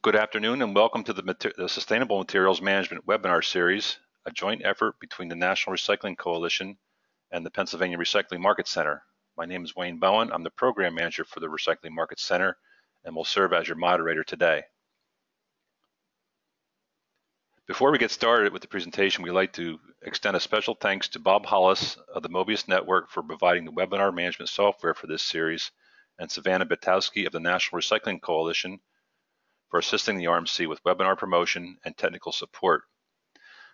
Good afternoon and welcome to the Sustainable Materials Management webinar series, a joint effort between the National Recycling Coalition and the Pennsylvania Recycling Market Center. My name is Wayne Bowen. I'm the Program Manager for the Recycling Market Center and will serve as your moderator today. Before we get started with the presentation, we'd like to extend a special thanks to Bob Hollis of the Mobius Network for providing the webinar management software for this series, and Savannah Bitowski of the National Recycling Coalition for assisting the RMC with webinar promotion and technical support.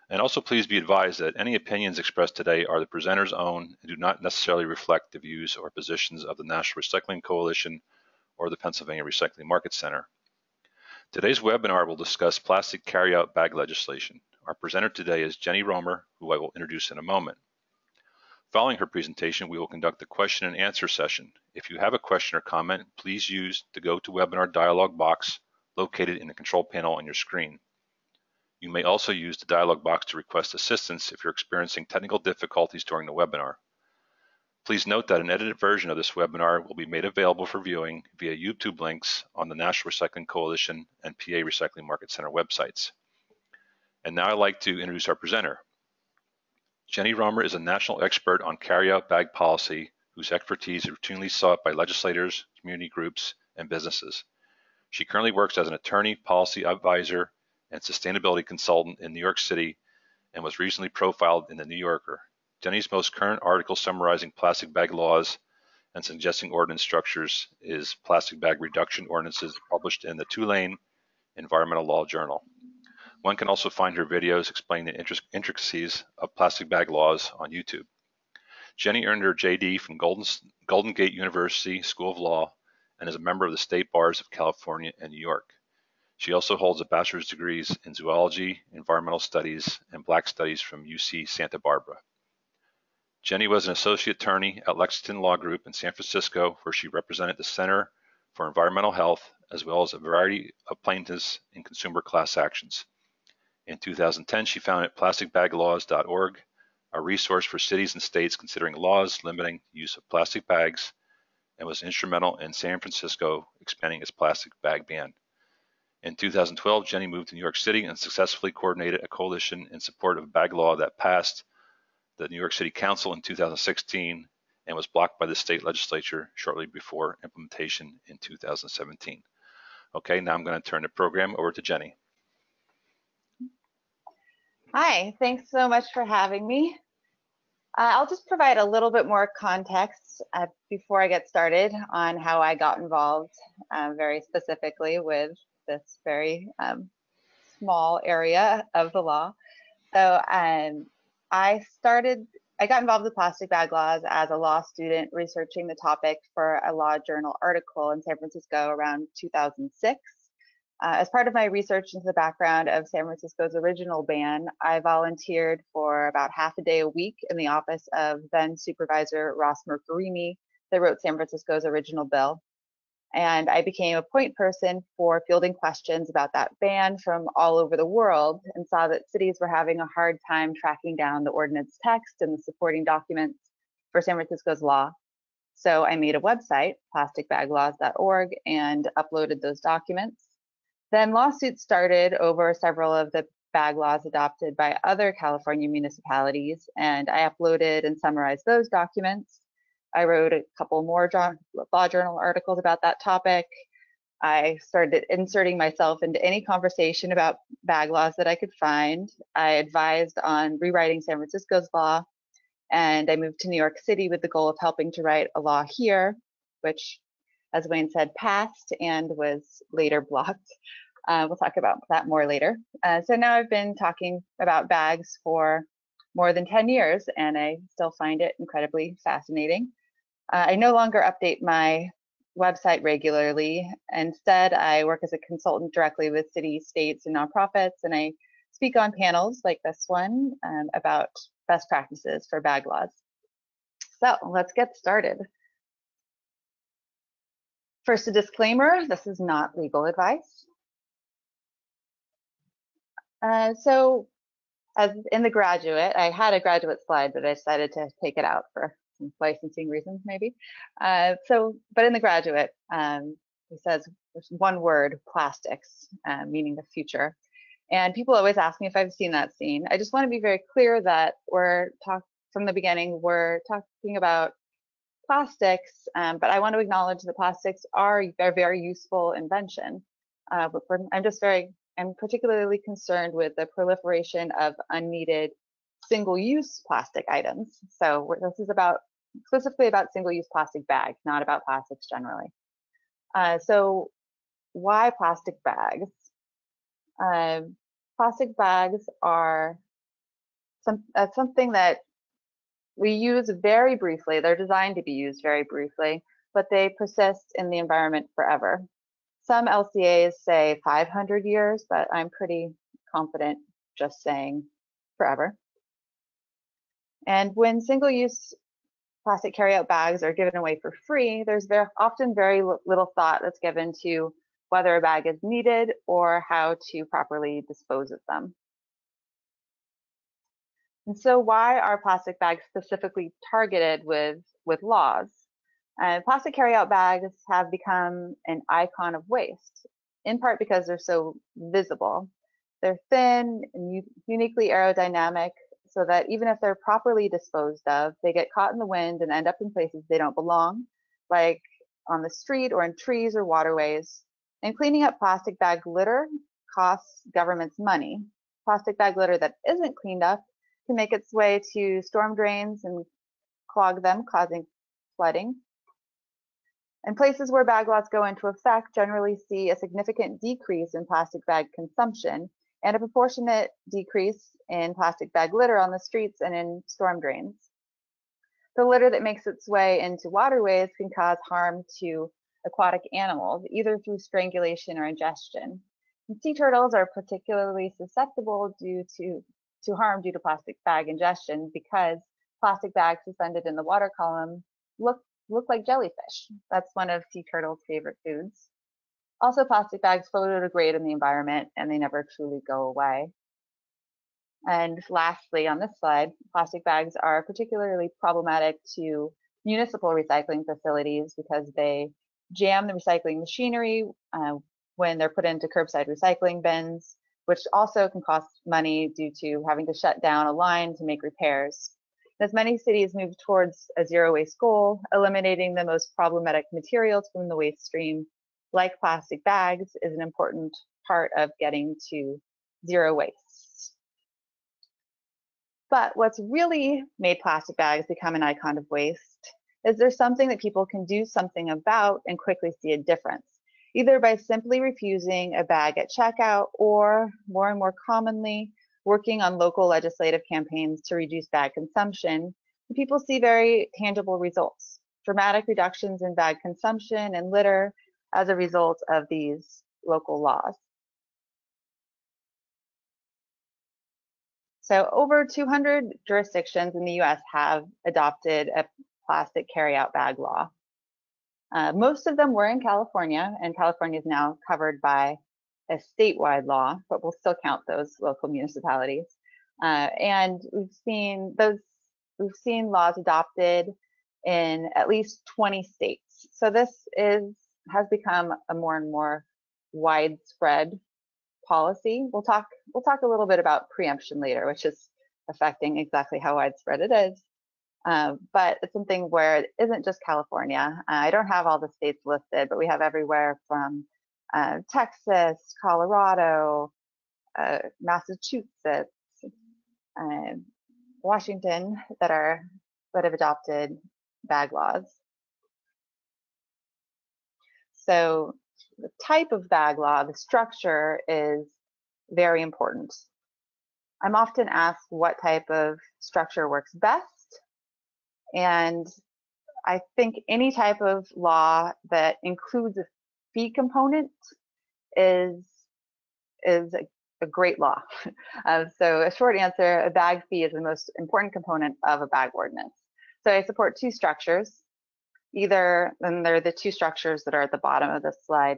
And also please be advised that any opinions expressed today are the presenter's own and do not necessarily reflect the views or positions of the National Recycling Coalition or the Pennsylvania Recycling Market Center. Today's webinar will discuss plastic carryout bag legislation. Our presenter today is Jennie Romer, who I will introduce in a moment. Following her presentation, we will conduct a question and answer session. If you have a question or comment, please use the GoToWebinar dialog box located in the control panel on your screen. You may also use the dialog box to request assistance if you're experiencing technical difficulties during the webinar. Please note that an edited version of this webinar will be made available for viewing via YouTube links on the National Recycling Coalition and PA Recycling Market Center websites. And now I'd like to introduce our presenter. Jennie Romer is a national expert on carryout bag policy whose expertise is routinely sought by legislators, community groups, and businesses. She currently works as an attorney, policy advisor, and sustainability consultant in New York City and was recently profiled in the New Yorker. Jennie's most current article summarizing plastic bag laws and suggesting ordinance structures is Plastic Bag Reduction Ordinances, published in the Tulane Environmental Law Journal. One can also find her videos explaining the intricacies of plastic bag laws on YouTube. Jennie earned her JD from Golden Gate University School of Law and is a member of the state bars of California and New York. She also holds a bachelor's degrees in zoology, environmental studies, and Black studies from UC Santa Barbara. Jennie was an associate attorney at Lexington Law Group in San Francisco, where she represented the Center for Environmental Health, as well as a variety of plaintiffs in consumer class actions. In 2010, she founded plasticbaglaws.org, a resource for cities and states considering laws limiting the use of plastic bags, and was instrumental in San Francisco expanding its plastic bag ban. In 2012, Jennie moved to New York City and successfully coordinated a coalition in support of a bag law that passed the New York City Council in 2016 and was blocked by the state legislature shortly before implementation in 2017. Okay, now I'm going to turn the program over to Jennie. Hi, thanks so much for having me. I'll just provide a little bit more context before I get started on how I got involved very specifically with this very small area of the law. So I got involved with plastic bag laws as a law student researching the topic for a law journal article in San Francisco around 2006. As part of my research into the background of San Francisco's original ban, I volunteered for about half a day a week in the office of then Supervisor Ross Mercurini that wrote San Francisco's original bill. And I became a point person for fielding questions about that ban from all over the world and saw that cities were having a hard time tracking down the ordinance text and the supporting documents for San Francisco's law. So I made a website, plasticbaglaws.org, and uploaded those documents. Then lawsuits started over several of the bag laws adopted by other California municipalities, and I uploaded and summarized those documents. I wrote a couple more law journal articles about that topic. I started inserting myself into any conversation about bag laws that I could find. I advised on rewriting San Francisco's law, and I moved to New York City with the goal of helping to write a law here, which, as Wayne said, passed and was later blocked. We'll talk about that more later. So now I've been talking about bags for more than 10 years, and I still find it incredibly fascinating. I no longer update my website regularly. Instead, I work as a consultant directly with cities, states, and nonprofits, and I speak on panels like this one about best practices for bag laws. So let's get started. First, a disclaimer, this is not legal advice. So as in the graduate, I had a graduate slide, but I decided to take it out for some licensing reasons maybe. But in the graduate, He says there's one word, plastics, meaning the future. And people always ask me if I've seen that scene. I just want to be very clear that from the beginning, we're talking about plastics, but I want to acknowledge that plastics are a very useful invention. I'm particularly concerned with the proliferation of unneeded single-use plastic items. So this is specifically about single-use plastic bags, not about plastics generally. So why plastic bags? Plastic bags are something that we use very briefly. They're designed to be used very briefly, but they persist in the environment forever. Some LCAs say 500 years, but I'm pretty confident just saying forever. And when single-use plastic carryout bags are given away for free, there's often very little thought that's given to whether a bag is needed or how to properly dispose of them. And so why are plastic bags specifically targeted with laws? Plastic carryout bags have become an icon of waste, in part because they're so visible. They're thin and uniquely aerodynamic, so that even if they're properly disposed of, they get caught in the wind and end up in places they don't belong, like on the street or in trees or waterways. And cleaning up plastic bag litter costs governments money. Plastic bag litter that isn't cleaned up can make its way to storm drains and clog them, causing flooding. And places where bag laws go into effect generally see a significant decrease in plastic bag consumption and a proportionate decrease in plastic bag litter on the streets and in storm drains. The litter that makes its way into waterways can cause harm to aquatic animals, either through strangulation or ingestion. And sea turtles are particularly susceptible to harm due to plastic bag ingestion because plastic bags suspended in the water column look like jellyfish. That's one of sea turtles' favorite foods. Also, plastic bags photodegrade in the environment and they never truly go away. And lastly, on this slide, plastic bags are particularly problematic to municipal recycling facilities because they jam the recycling machinery when they're put into curbside recycling bins, which also can cost money due to having to shut down a line to make repairs. As many cities move towards a zero waste goal, eliminating the most problematic materials from the waste stream, like plastic bags, is an important part of getting to zero waste. But what's really made plastic bags become an icon of waste is there's something that people can do something about and quickly see a difference, either by simply refusing a bag at checkout or, more and more commonly, working on local legislative campaigns to reduce bag consumption. People see very tangible results, dramatic reductions in bag consumption and litter as a result of these local laws. So over 200 jurisdictions in the US have adopted a plastic carryout bag law. Most of them were in California, and California is now covered by a statewide law, but we'll still count those local municipalities. And we've seen laws adopted in at least 20 states. So this has become a more and more widespread policy. We'll talk a little bit about preemption later, which is affecting exactly how widespread it is. But it's something where it isn't just California. I don't have all the states listed, but we have everywhere from Texas, Colorado, Massachusetts, Washington that have adopted bag laws. So the type of bag law, the structure, is very important. I'm often asked what type of structure works best, and I think any type of law that includes a fee component is a great law. So a short answer, a bag fee is the most important component of a bag ordinance. So I support two structures. And they're the two structures that are at the bottom of this slide.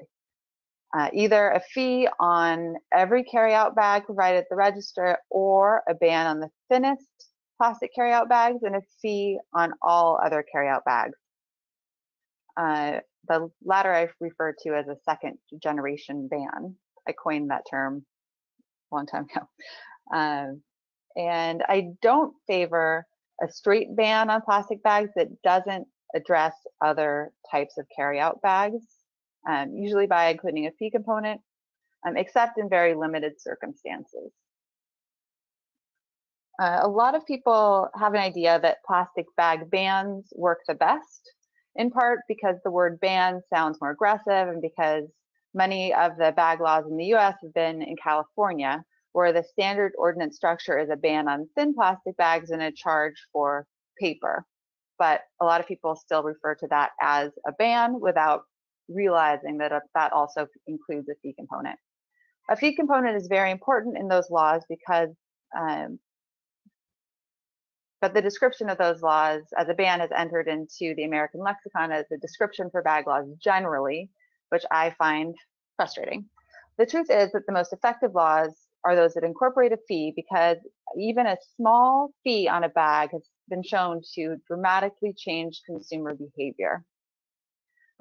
Either a fee on every carryout bag provided at the register, or a ban on the thinnest plastic carryout bags and a fee on all other carryout bags. the latter I refer to as a second generation ban. I coined that term a long time ago. And I don't favor a straight ban on plastic bags that doesn't address other types of carryout bags, usually by including a fee component, except in very limited circumstances. A lot of people have an idea that plastic bag bans work the best, in part because the word ban sounds more aggressive and because many of the bag laws in the US have been in California, where the standard ordinance structure is a ban on thin plastic bags and a charge for paper. But a lot of people still refer to that as a ban without realizing that that also includes a fee component. A fee component is very important in those laws because but the description of those laws as a ban has entered into the American lexicon as a description for bag laws generally, which I find frustrating. The truth is that the most effective laws are those that incorporate a fee, because even a small fee on a bag has been shown to dramatically change consumer behavior.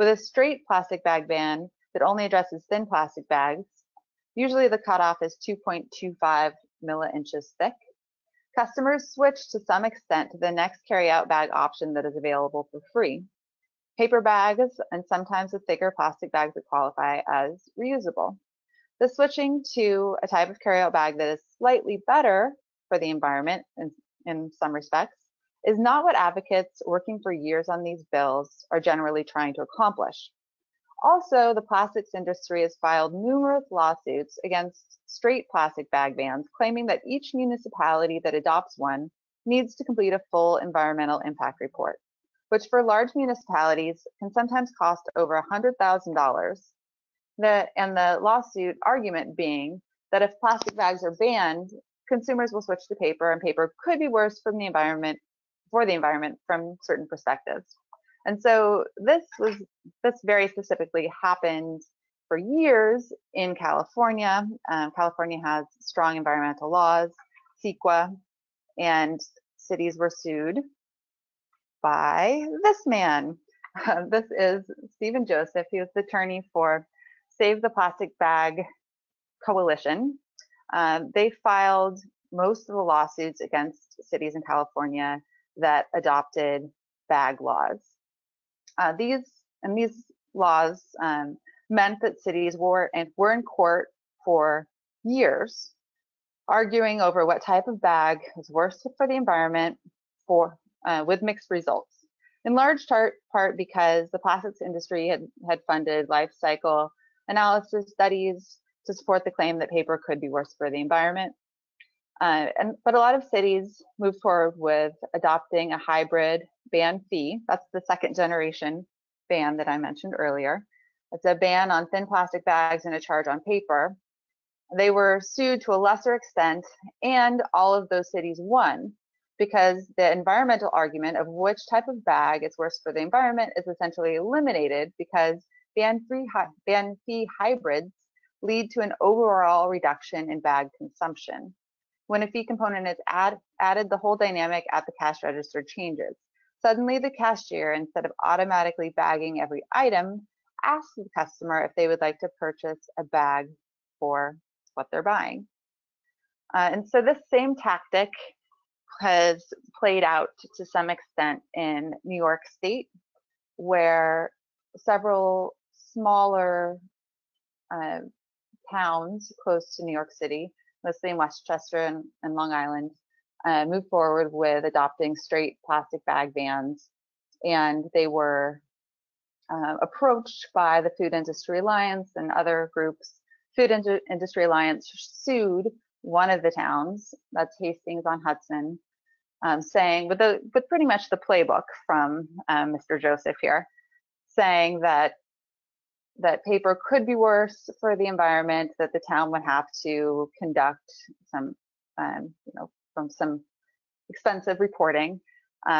With a straight plastic bag ban that only addresses thin plastic bags, usually the cutoff is 2.25 milli-inches thick, customers switch to some extent to the next carryout bag option that is available for free. Paper bags and sometimes the thicker plastic bags that qualify as reusable. The switching to a type of carryout bag that is slightly better for the environment in some respects is not what advocates working for years on these bills are generally trying to accomplish. Also, the plastics industry has filed numerous lawsuits against straight plastic bag bans, claiming that each municipality that adopts one needs to complete a full environmental impact report, which for large municipalities can sometimes cost over $100,000. And the lawsuit argument being that if plastic bags are banned, consumers will switch to paper, and paper could be worse for the environment from certain perspectives. And so this very specifically happened for years in California. California has strong environmental laws, CEQA, and cities were sued by this man. This is Stephen Joseph. He was the attorney for Save the Plastic Bag Coalition. They filed most of the lawsuits against cities in California that adopted bag laws. These laws meant that cities were in court for years, arguing over what type of bag is worse for the environment, with mixed results. In large part because the plastics industry had funded life cycle analysis studies to support the claim that paper could be worse for the environment. But a lot of cities moved forward with adopting a hybrid ban fee. That's the second generation ban that I mentioned earlier. It's a ban on thin plastic bags and a charge on paper. They were sued to a lesser extent, and all of those cities won, because the environmental argument of which type of bag is worse for the environment is essentially eliminated, because ban fee hybrids lead to an overall reduction in bag consumption. When a fee component is added, the whole dynamic at the cash register changes. Suddenly, the cashier, instead of automatically bagging every item, asks the customer if they would like to purchase a bag for what they're buying. And so this same tactic has played out to some extent in New York State, where several smaller towns close to New York City, mostly in Westchester and Long Island, moved forward with adopting straight plastic bag bans. And they were approached by the Food Industry Alliance and other groups. Food Industry Alliance sued one of the towns, that's Hastings on Hudson, saying, with pretty much the playbook from Mr. Joseph here, saying that paper could be worse for the environment, that the town would have to conduct some, some expensive reporting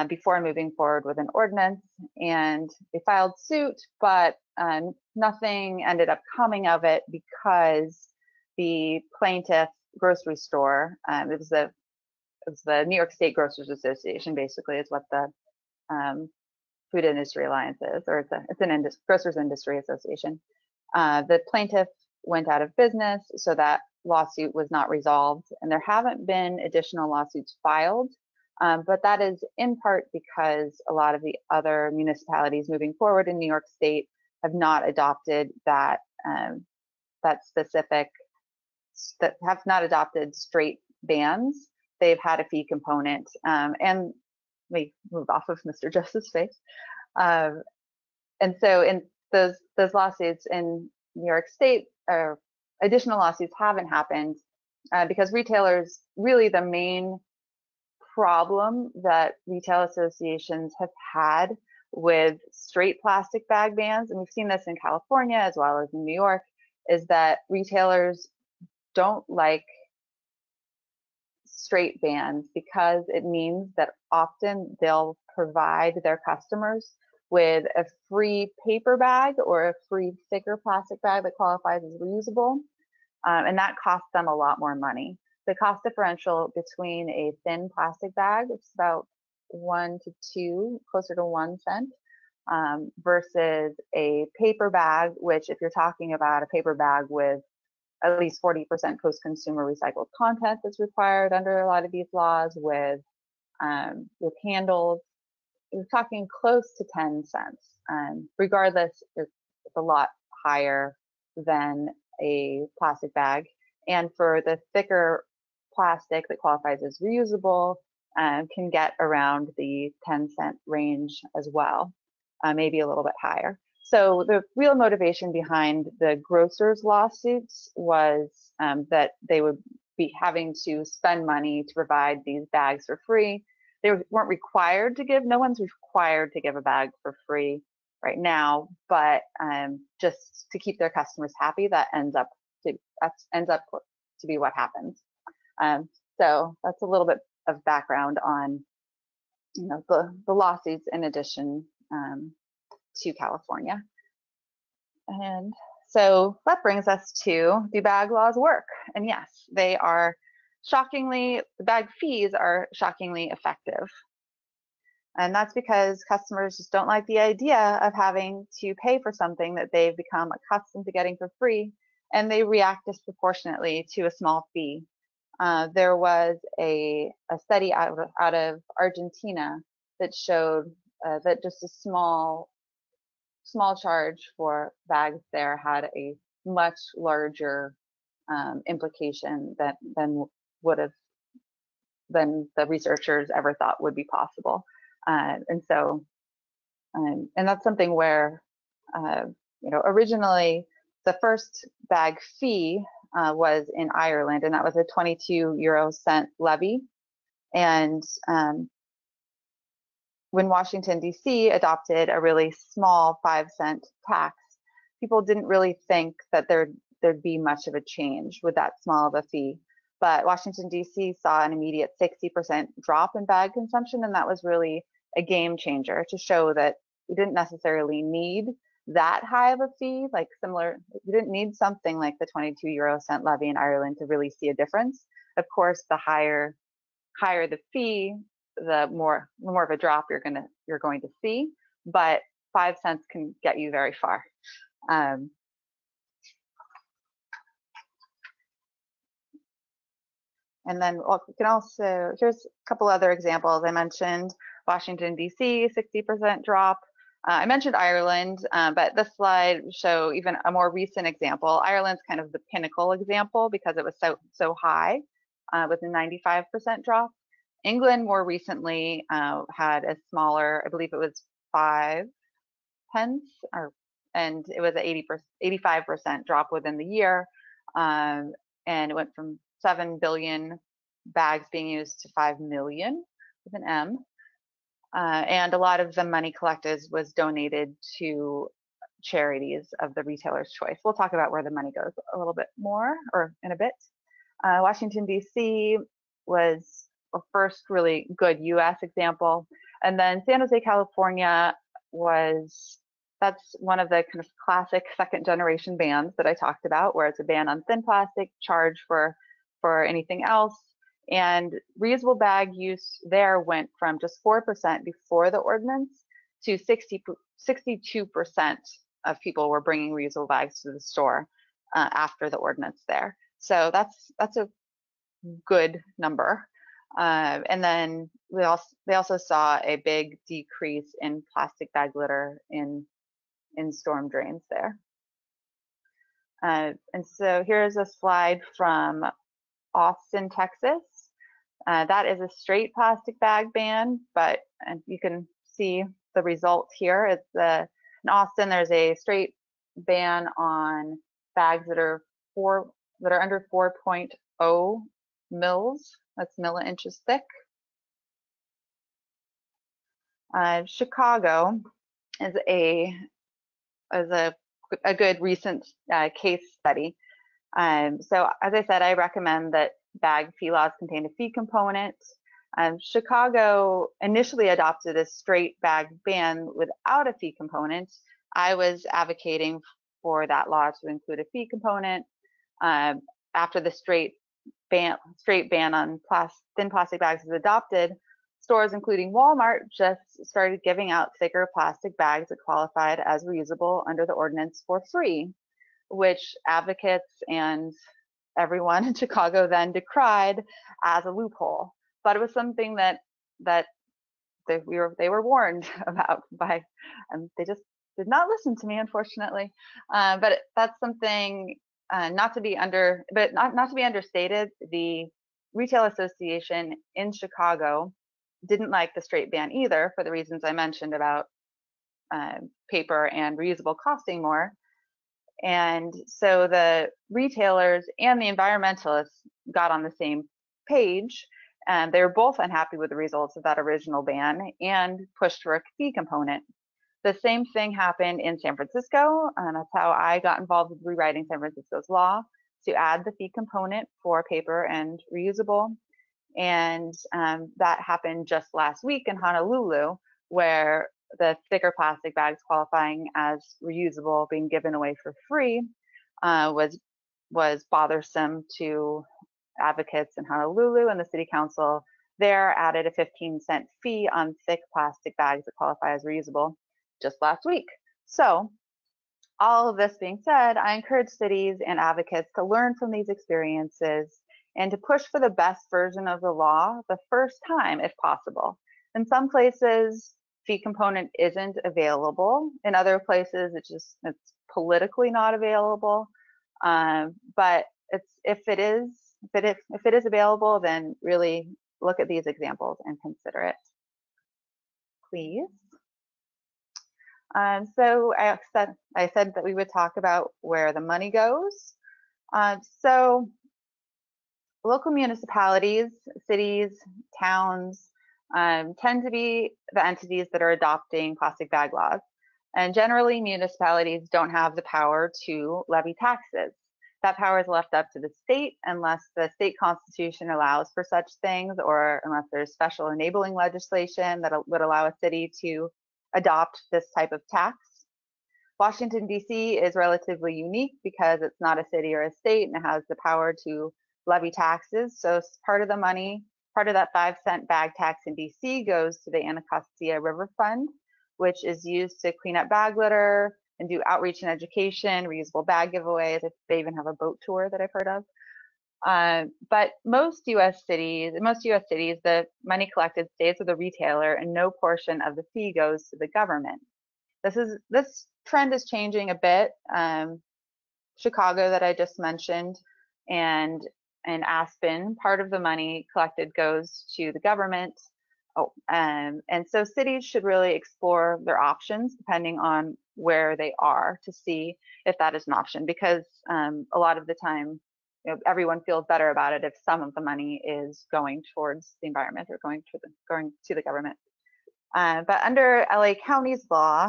before moving forward with an ordinance. And they filed suit, but nothing ended up coming of it, because the plaintiff grocery store, it was the New York State Grocers Association, basically, is what the Food Industry Alliances, or it's an Grocers Industry Association. The plaintiff went out of business, so that lawsuit was not resolved, and there haven't been additional lawsuits filed, but that is in part because a lot of the other municipalities moving forward in New York State have not adopted that have not adopted straight bans. They've had a fee component, and we move off of Mr. Joseph's face. And so in those lawsuits in New York State, additional lawsuits haven't happened because retailers, really the main problem that retail associations have had with straight plastic bag bans, and we've seen this in California as well as in New York, is that retailers don't like straight bans because it means that often they'll provide their customers with a free paper bag or a free thicker plastic bag that qualifies as reusable, and that costs them a lot more money. The cost differential between a thin plastic bag, it's about 1 to 2, closer to 1 cent, versus a paper bag, which if you're talking about a paper bag with at least 40% post-consumer recycled content that's required under a lot of these laws, with handles, you're talking close to 10 cents. Regardless, it's a lot higher than a plastic bag. And for the thicker plastic that qualifies as reusable, can get around the 10-cent range as well, maybe a little bit higher. So the real motivation behind the grocers' lawsuits was that they would be having to spend money to provide these bags for free. They weren't required to give, no one's required to give a bag for free right now, but just to keep their customers happy, that ends up to be what happens. So that's a little bit of background on, you know, the lawsuits in addition to California. And so that brings us to, do bag laws work? And yes, they are shockingly, the bag fees are shockingly effective. And that's because customers just don't like the idea of having to pay for something that they've become accustomed to getting for free, and they react disproportionately to a small fee. There was a study out of Argentina that showed that just a small charge for bags there had a much larger implication than the researchers ever thought would be possible. And that's something where, you know, originally the first bag fee was in Ireland, and that was a 22 levy. And when Washington, D.C. adopted a really small 5-cent tax, people didn't really think that there'd be much of a change with that small of a fee. But Washington, D.C. saw an immediate 60% drop in bag consumption, and that was really a game changer to show that we didn't necessarily need that high of a fee, like similar, we didn't need something like the 22 levy in Ireland to really see a difference. Of course, the higher the fee, the more of a drop you're going to see, but 5 cents can get you very far. And then we can also, here's a couple other examples. I mentioned Washington, D.C., 60% drop. I mentioned Ireland, but this slide show even a more recent example. Ireland's kind of the pinnacle example because it was so high with a 95% drop. England more recently had a smaller, I believe it was 5 pence, and it was an 85% drop within the year, and it went from 7 billion bags being used to 5 million with an M. And a lot of the money collected was donated to charities of the retailer's choice. We'll talk about where the money goes a little bit more, or in a bit. Washington, D.C. was a first really good US example. And then San Jose, California that's one of the kind of classic second generation bans that I talked about, where it's a ban on thin plastic, charge for anything else. And reusable bag use there went from just 4% before the ordinance to 62% of people were bringing reusable bags to the store after the ordinance there. So that's a good number. And then they also saw a big decrease in plastic bag litter in storm drains there. And so here's a slide from Austin, Texas. That is a straight plastic bag ban, but you can see the result here. It's in Austin, there's a straight ban on bags that are under 4.0 mils. That's milli-inches thick. Chicago is a good recent case study. So as I said, I recommend that bag fee laws contain a fee component. Chicago initially adopted a straight bag ban without a fee component. I was advocating for that law to include a fee component. After the straight ban on thin plastic bags was adopted, stores including Walmart just started giving out thicker plastic bags that qualified as reusable under the ordinance for free, which advocates and everyone in Chicago then decried as a loophole. But it was something that they were warned about by, and they just did not listen to me, unfortunately. But that's something not to be understated. The Retail Association in Chicago didn't like the straight ban either, for the reasons I mentioned about paper and reusable costing more. And so the retailers and the environmentalists got on the same page, and they were both unhappy with the results of that original ban and pushed for a fee component. The same thing happened in San Francisco, and that's how I got involved with rewriting San Francisco's law to add the fee component for paper and reusable. And that happened just last week in Honolulu, where the thicker plastic bags qualifying as reusable being given away for free was bothersome to advocates in Honolulu, and the city council there added a 15-cent fee on thick plastic bags that qualify as reusable just last week. So all of this being said, I encourage cities and advocates to learn from these experiences and to push for the best version of the law the first time if possible. In some places, fee component isn't available. In other places, it's politically not available. But if it is available, then really look at these examples and consider it, please. So I said that we would talk about where the money goes. So local municipalities, cities, towns tend to be the entities that are adopting plastic bag laws. And generally, municipalities don't have the power to levy taxes. That power is left up to the state unless the state constitution allows for such things, or unless there's special enabling legislation that would allow a city to adopt this type of tax. Washington, D.C. is relatively unique because it's not a city or a state, and it has the power to levy taxes. So part of the money, part of that 5-cent bag tax in DC goes to the Anacostia River Fund, which is used to clean up bag litter and do outreach and education, reusable bag giveaways. They even have a boat tour that I've heard of. But most US cities, the money collected stays with the retailer and no portion of the fee goes to the government. This trend is changing a bit. Chicago that I just mentioned, and in Aspen, part of the money collected goes to the government. And so cities should really explore their options depending on where they are to see if that is an option, because a lot of the time, everyone feels better about it if some of the money is going towards the environment or going to the government. But under LA County's law,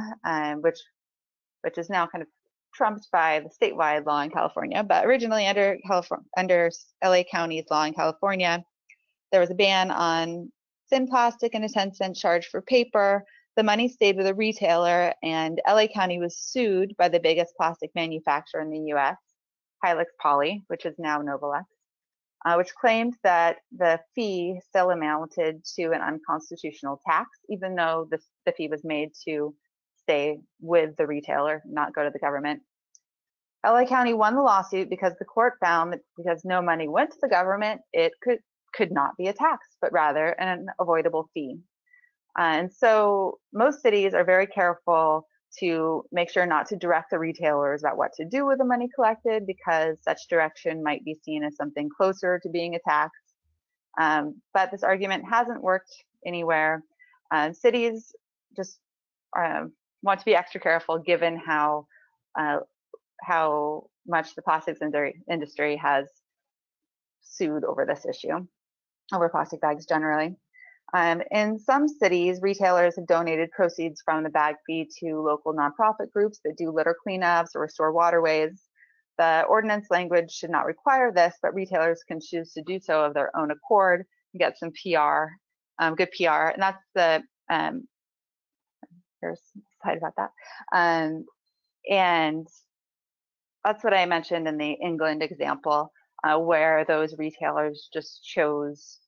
which is now kind of trumped by the statewide law in California, but originally under LA County's law in California, there was a ban on thin plastic and a 10-cent charge for paper. The money stayed with a retailer, and LA County was sued by the biggest plastic manufacturer in the US, Hylix Poly, which is now Novalex. which claimed that the fee still amounted to an unconstitutional tax, even though the fee was made to stay with the retailer, not go to the government. LA County won the lawsuit because the court found that because no money went to the government, it could not be a tax, but rather an avoidable fee. And so most cities are very careful to make sure not to direct the retailers about what to do with the money collected, because such direction might be seen as something closer to being a tax. But this argument hasn't worked anywhere. Cities just want to be extra careful given how much the plastics industry has sued over this issue, over plastic bags generally. In some cities, retailers have donated proceeds from the bag fee to local nonprofit groups that do litter cleanups or restore waterways. The ordinance language should not require this, but retailers can choose to do so of their own accord and get some PR, good PR. And that's the, here's a slide about that. And that's what I mentioned in the England example, where those retailers just chose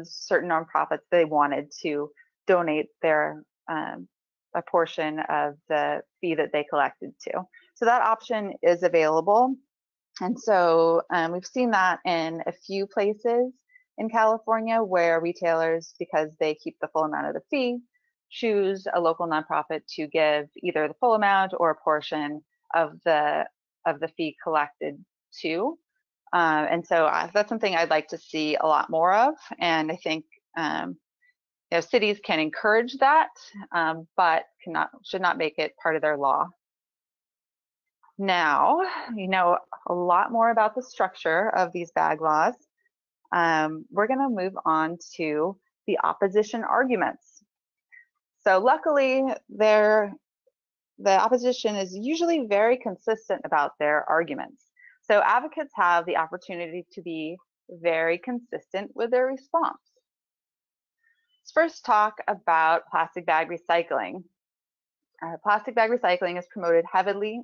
certain nonprofits they wanted to donate their a portion of the fee that they collected to. So that option is available. And so we've seen that in a few places in California where retailers, because they keep the full amount of the fee, choose a local nonprofit to give either the full amount or a portion of the fee collected to. And so that's something I'd like to see a lot more of. And I think cities can encourage that, but should not make it part of their law. Now, you know a lot more about the structure of these bag laws. We're going to move on to the opposition arguments. So luckily, the opposition is usually very consistent about their arguments. So advocates have the opportunity to be very consistent with their response. Let's first talk about plastic bag recycling. Plastic bag recycling is promoted heavily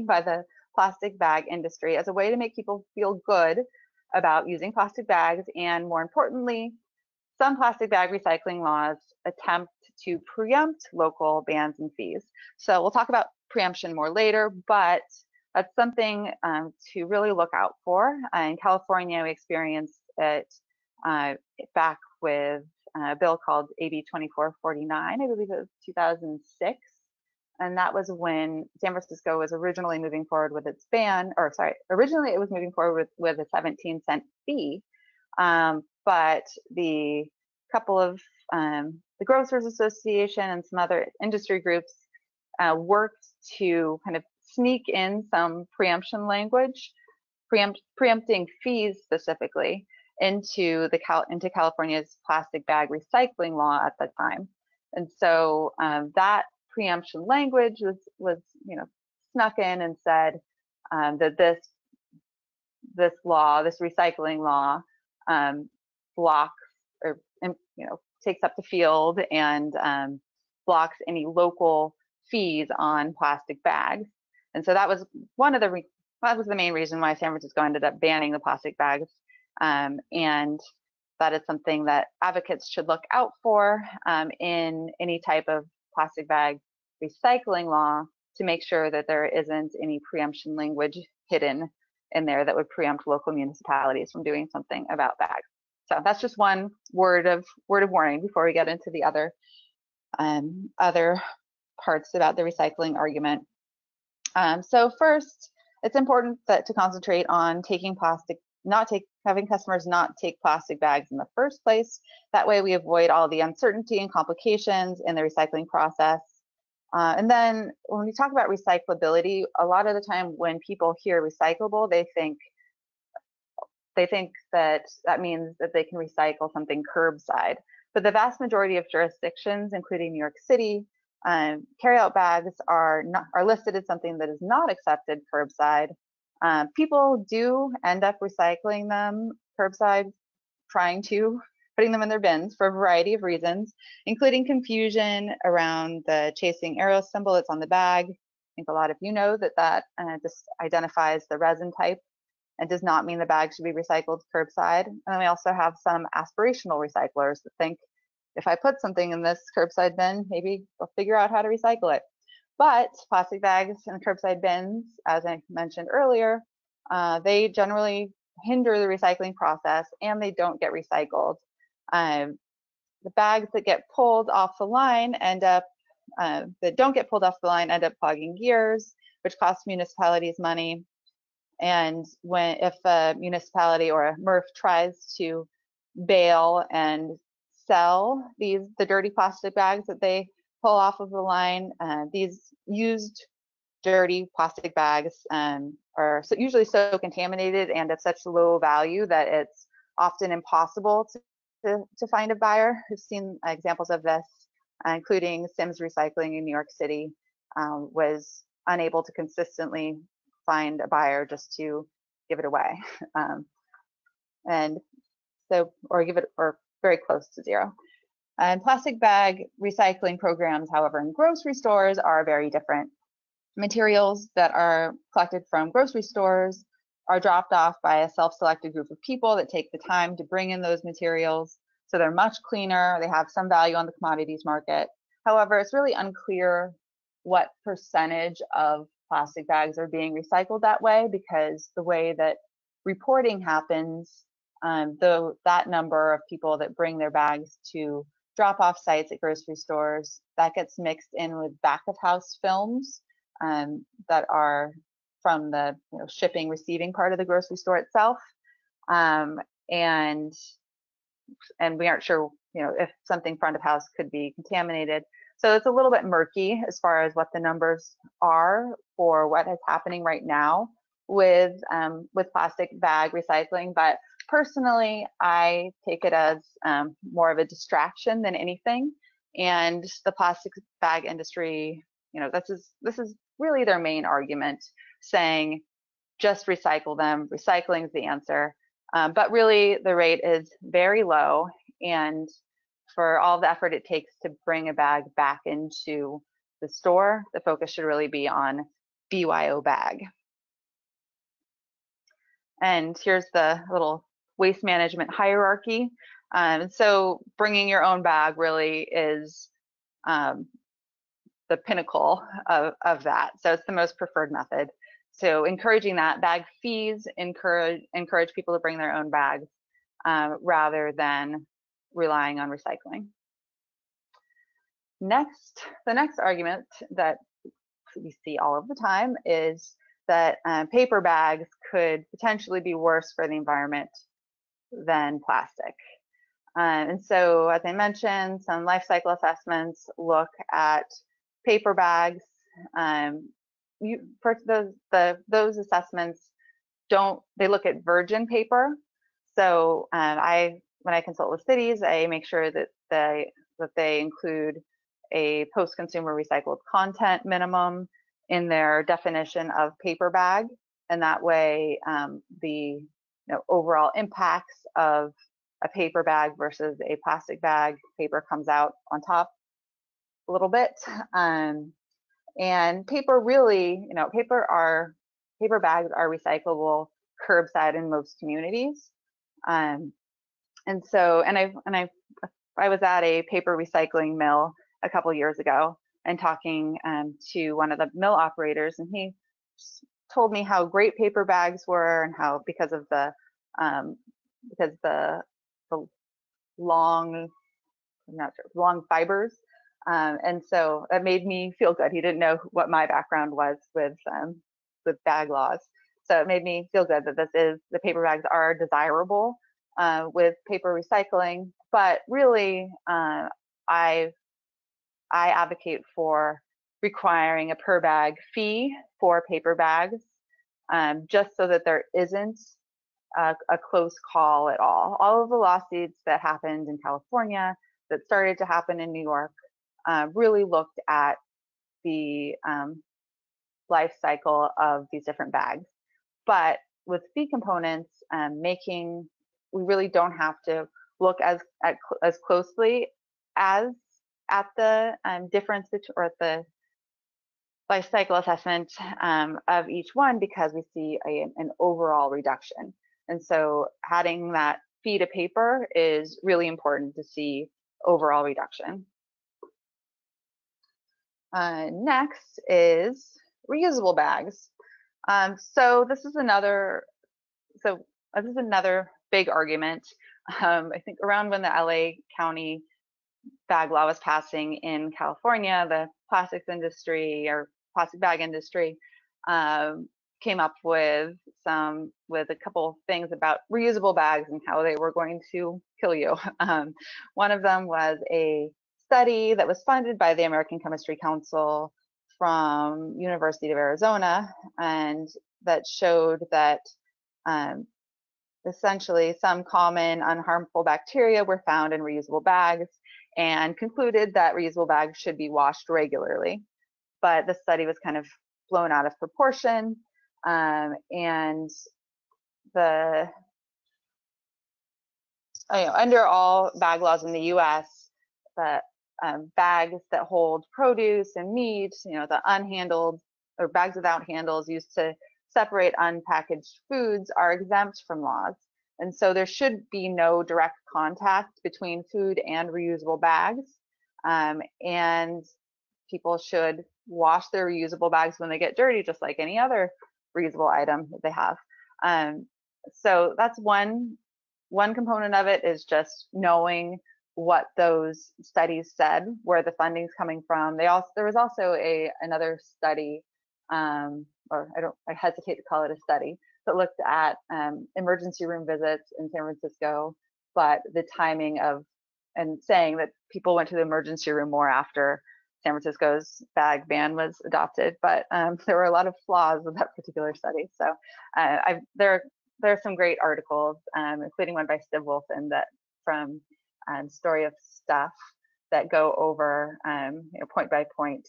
by the plastic bag industry as a way to make people feel good about using plastic bags, and more importantly, some plastic bag recycling laws attempt to preempt local bans and fees. So we'll talk about preemption more later, but that's something to really look out for. In California, we experienced it back with a bill called AB 2449, I believe it was 2006. And that was when San Francisco was originally moving forward with its ban, or sorry, originally it was moving forward with a 17-cent fee. But the couple of the Grocers Association and some other industry groups worked to kind of sneak in some preemption language, preempting fees specifically into California's plastic bag recycling law at the time. And so that preemption language was snuck in and said that this recycling law blocks or takes up the field and blocks any local fees on plastic bags. And so that was the main reason why San Francisco ended up banning the plastic bags. And that is something that advocates should look out for in any type of plastic bag recycling law, to make sure that there isn't any preemption language hidden in there that would preempt local municipalities from doing something about bags. So that's just one word of warning before we get into the other parts about the recycling argument. So first, it's important to concentrate on having customers not take plastic bags in the first place. That way we avoid all the uncertainty and complications in the recycling process. And then when we talk about recyclability, a lot of the time when people hear recyclable, they think that means that they can recycle something curbside. But the vast majority of jurisdictions, including New York City, carryout bags are listed as something that is not accepted curbside. People do end up recycling them curbside, putting them in their bins for a variety of reasons, including confusion around the chasing arrow symbol that's on the bag. I think a lot of you know that just identifies the resin type and does not mean the bag should be recycled curbside. And then we also have some aspirational recyclers that think, if I put something in this curbside bin, maybe I'll figure out how to recycle it. But plastic bags and curbside bins, as I mentioned earlier, they generally hinder the recycling process and they don't get recycled. The bags that get pulled off the line that don't get pulled off the line end up clogging gears, which costs municipalities money. And if a municipality or a MRF tries to bail and sell the dirty plastic bags that they pull off of the line, these used dirty plastic bags are usually so contaminated and of such low value that it's often impossible to find a buyer. We've seen examples of this, including Sims Recycling in New York City was unable to consistently find a buyer just to give it away, or very close to zero. And plastic bag recycling programs, however, in grocery stores are very different. Materials that are collected from grocery stores are dropped off by a self-selected group of people that take the time to bring in those materials. So they're much cleaner, they have some value on the commodities market. However, it's really unclear what percentage of plastic bags are being recycled that way, because the way that reporting happens, though that number of people that bring their bags to drop-off sites at grocery stores, that gets mixed in with back-of-house films that are from the shipping, receiving part of the grocery store itself, and we aren't sure if something front of house could be contaminated. So it's a little bit murky as far as what the numbers are for what is happening right now with plastic bag recycling. But personally, I take it as more of a distraction than anything. And the plastic bag industry, this is really their main argument, saying just recycle them. Recycling is the answer. But really, the rate is very low, and for all the effort it takes to bring a bag back into the store, the focus should really be on BYO bag. And here's the little waste management hierarchy. So bringing your own bag really is the pinnacle of that. So it's the most preferred method. So encouraging that, bag fees encourage people to bring their own bags rather than relying on recycling. The next argument that we see all of the time is that paper bags could potentially be worse for the environment than plastic. And so, as I mentioned, some life cycle assessments look at paper bags. Those assessments they look at virgin paper. So when I consult with cities, I make sure that they include a post-consumer recycled content minimum in their definition of paper bag, and that way the overall impacts of a paper bag versus a plastic bag, paper comes out on top a little bit. And paper really, paper bags are recyclable curbside in most communities. And I was at a paper recycling mill a couple years ago and talking to one of the mill operators, and he told me how great paper bags were and how because the long fibers, and so that made me feel good. He didn't know what my background was with bag laws, so it made me feel good that the paper bags are desirable with paper recycling. But really, I advocate for requiring a per bag fee for paper bags, just so that there isn't a close call at all. All of the lawsuits that happened in California, that started to happen in New York, really looked at the life cycle of these different bags. But with fee components, we really don't have to look as closely as at the difference or life cycle assessment of each one because we see an overall reduction. And so adding that fee to paper is really important to see overall reduction. Next is reusable bags. So this is another big argument. I think around when the LA County bag law was passing in California, the plastics industry or plastic bag industry came up with a couple things about reusable bags and how they were going to kill you. One of them was a study that was funded by the American Chemistry Council from University of Arizona, and that showed that essentially some common unharmful bacteria were found in reusable bags, and concluded that reusable bags should be washed regularly. But the study was kind of blown out of proportion, and under all bag laws in the U.S., the bags that hold produce and meat, the unhandled or bags without handles used to separate unpackaged foods are exempt from laws. And so there should be no direct contact between food and reusable bags. And people should wash their reusable bags when they get dirty, just like any other reusable item that they have. So that's one component of it, is just knowing what those studies said, where the funding's coming from. There was also another study, or I hesitate to call it a study, but looked at emergency room visits in San Francisco, but the timing of, and saying that people went to the emergency room more after San Francisco's bag ban was adopted. But there were a lot of flaws with that particular study. So there are some great articles, including one by Steve Wolfen from Story of Stuff, that go over point by point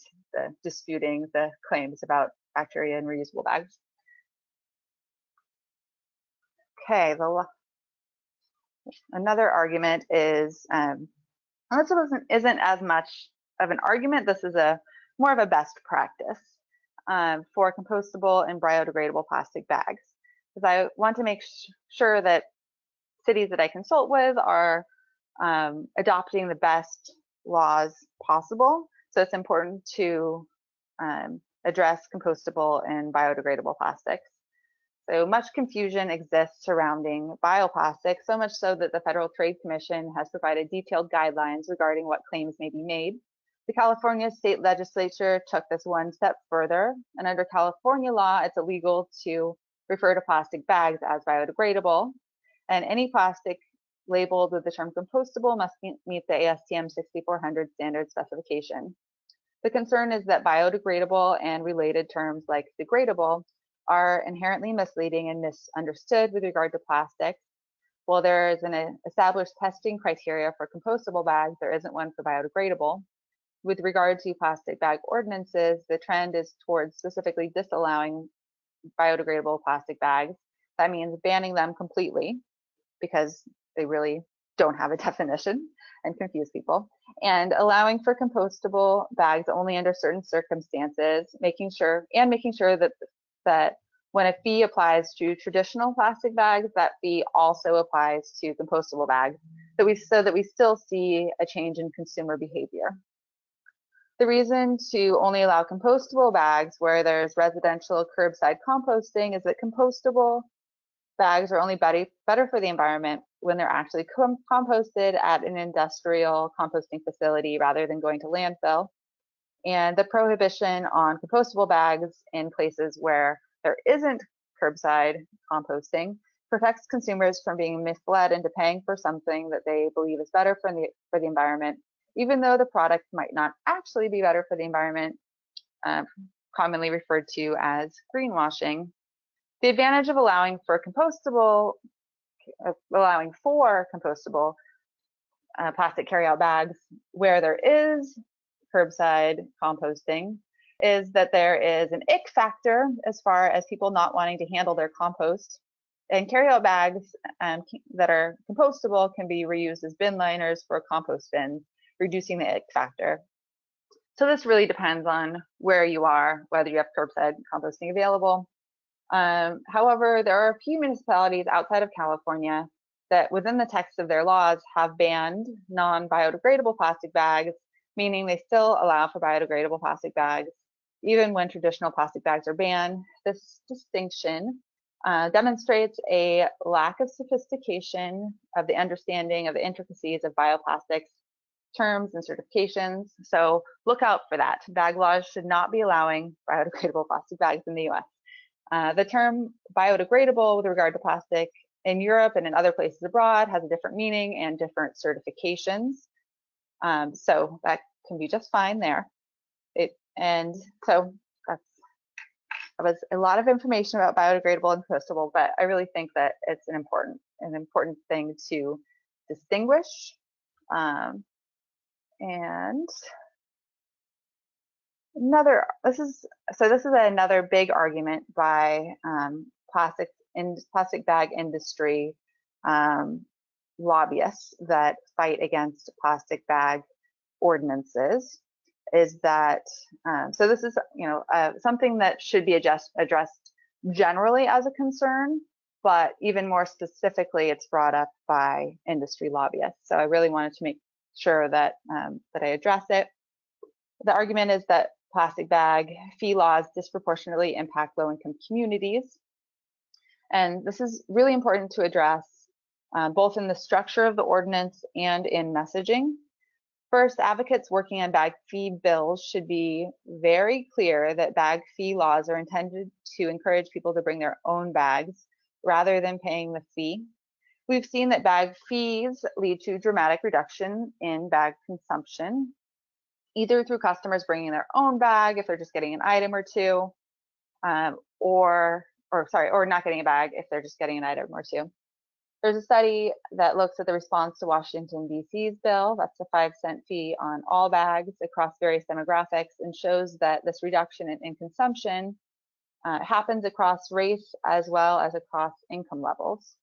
disputing the claims about bacteria in reusable bags. Okay, another argument is, this isn't as much of an argument. This is more of a best practice for compostable and biodegradable plastic bags, because I want to make sure that cities that I consult with are adopting the best laws possible. So it's important to address compostable and biodegradable plastics. So much confusion exists surrounding bioplastics, so much so that the Federal Trade Commission has provided detailed guidelines regarding what claims may be made. The California state legislature took this one step further, and under California law, it's illegal to refer to plastic bags as biodegradable, and any plastic labeled with the term compostable must meet the ASTM 6400 standard specification. The concern is that biodegradable and related terms like degradable are inherently misleading and misunderstood with regard to plastics. While there is an established testing criteria for compostable bags, there isn't one for biodegradable. With regard to plastic bag ordinances, the trend is towards specifically disallowing biodegradable plastic bags. That means banning them completely, because they really don't have a definition and confuse people, and allowing for compostable bags only under certain circumstances, making sure that when a fee applies to traditional plastic bags, that fee also applies to compostable bags, so that we still see a change in consumer behavior. The reason to only allow compostable bags where there's residential curbside composting is that compostable bags are only better for the environment when they're actually composted at an industrial composting facility rather than going to landfill. And the prohibition on compostable bags in places where there isn't curbside composting protects consumers from being misled into paying for something that they believe is better for the environment, even though the product might not actually be better for the environment, commonly referred to as greenwashing. The advantage of allowing for compostable plastic carryout bags where there is curbside composting is that there is an ick factor as far as people not wanting to handle their compost. And carryout bags that are compostable can be reused as bin liners for compost bins, reducing the ick factor. So this really depends on where you are, whether you have curbside composting available. However, there are a few municipalities outside of California that within the text of their laws have banned non-biodegradable plastic bags, meaning they still allow for biodegradable plastic bags, even when traditional plastic bags are banned. This distinction demonstrates a lack of sophistication of the understanding of the intricacies of bioplastics terms and certifications. So look out for that. Bag laws should not be allowing biodegradable plastic bags in the US. The term biodegradable with regard to plastic in Europe and in other places abroad has a different meaning and different certifications. So that can be just fine there. And so that was a lot of information about biodegradable and compostable, but I really think that it's an important thing to distinguish. And this is another big argument by plastic bag industry lobbyists that fight against plastic bag ordinances, is that so this is something that should be addressed generally as a concern, but even more specifically, it's brought up by industry lobbyists. So I really wanted to make sure that that I address it. The argument is that plastic bag fee laws disproportionately impact low-income communities, and this is really important to address both in the structure of the ordinance and in messaging. First, advocates working on bag fee bills should be very clear that bag fee laws are intended to encourage people to bring their own bags rather than paying the fee. We've seen that bag fees lead to dramatic reduction in bag consumption, either through customers bringing their own bag if they're just getting an item or two, or not getting a bag if they're just getting an item or two. There's a study that looks at the response to Washington, D.C.'s bill. That's a 5-cent fee on all bags across various demographics, and shows that this reduction in consumption happens across race as well as across income levels.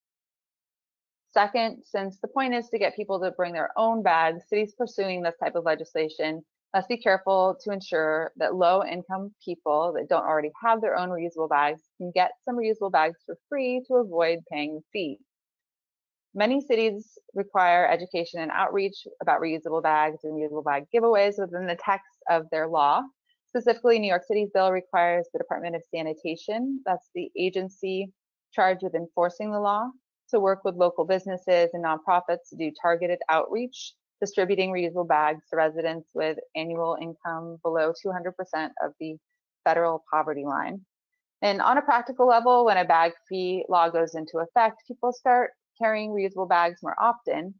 Second, since the point is to get people to bring their own bags, cities pursuing this type of legislation must be careful to ensure that low-income people that don't already have their own reusable bags can get some reusable bags for free to avoid paying the fee. Many cities require education and outreach about reusable bags and reusable bag giveaways within the text of their law. Specifically, New York City's bill requires the Department of Sanitation, that's the agency charged with enforcing the law, to work with local businesses and nonprofits to do targeted outreach, distributing reusable bags to residents with annual income below 200% of the federal poverty line. And on a practical level, when a bag fee law goes into effect, people start carrying reusable bags more often,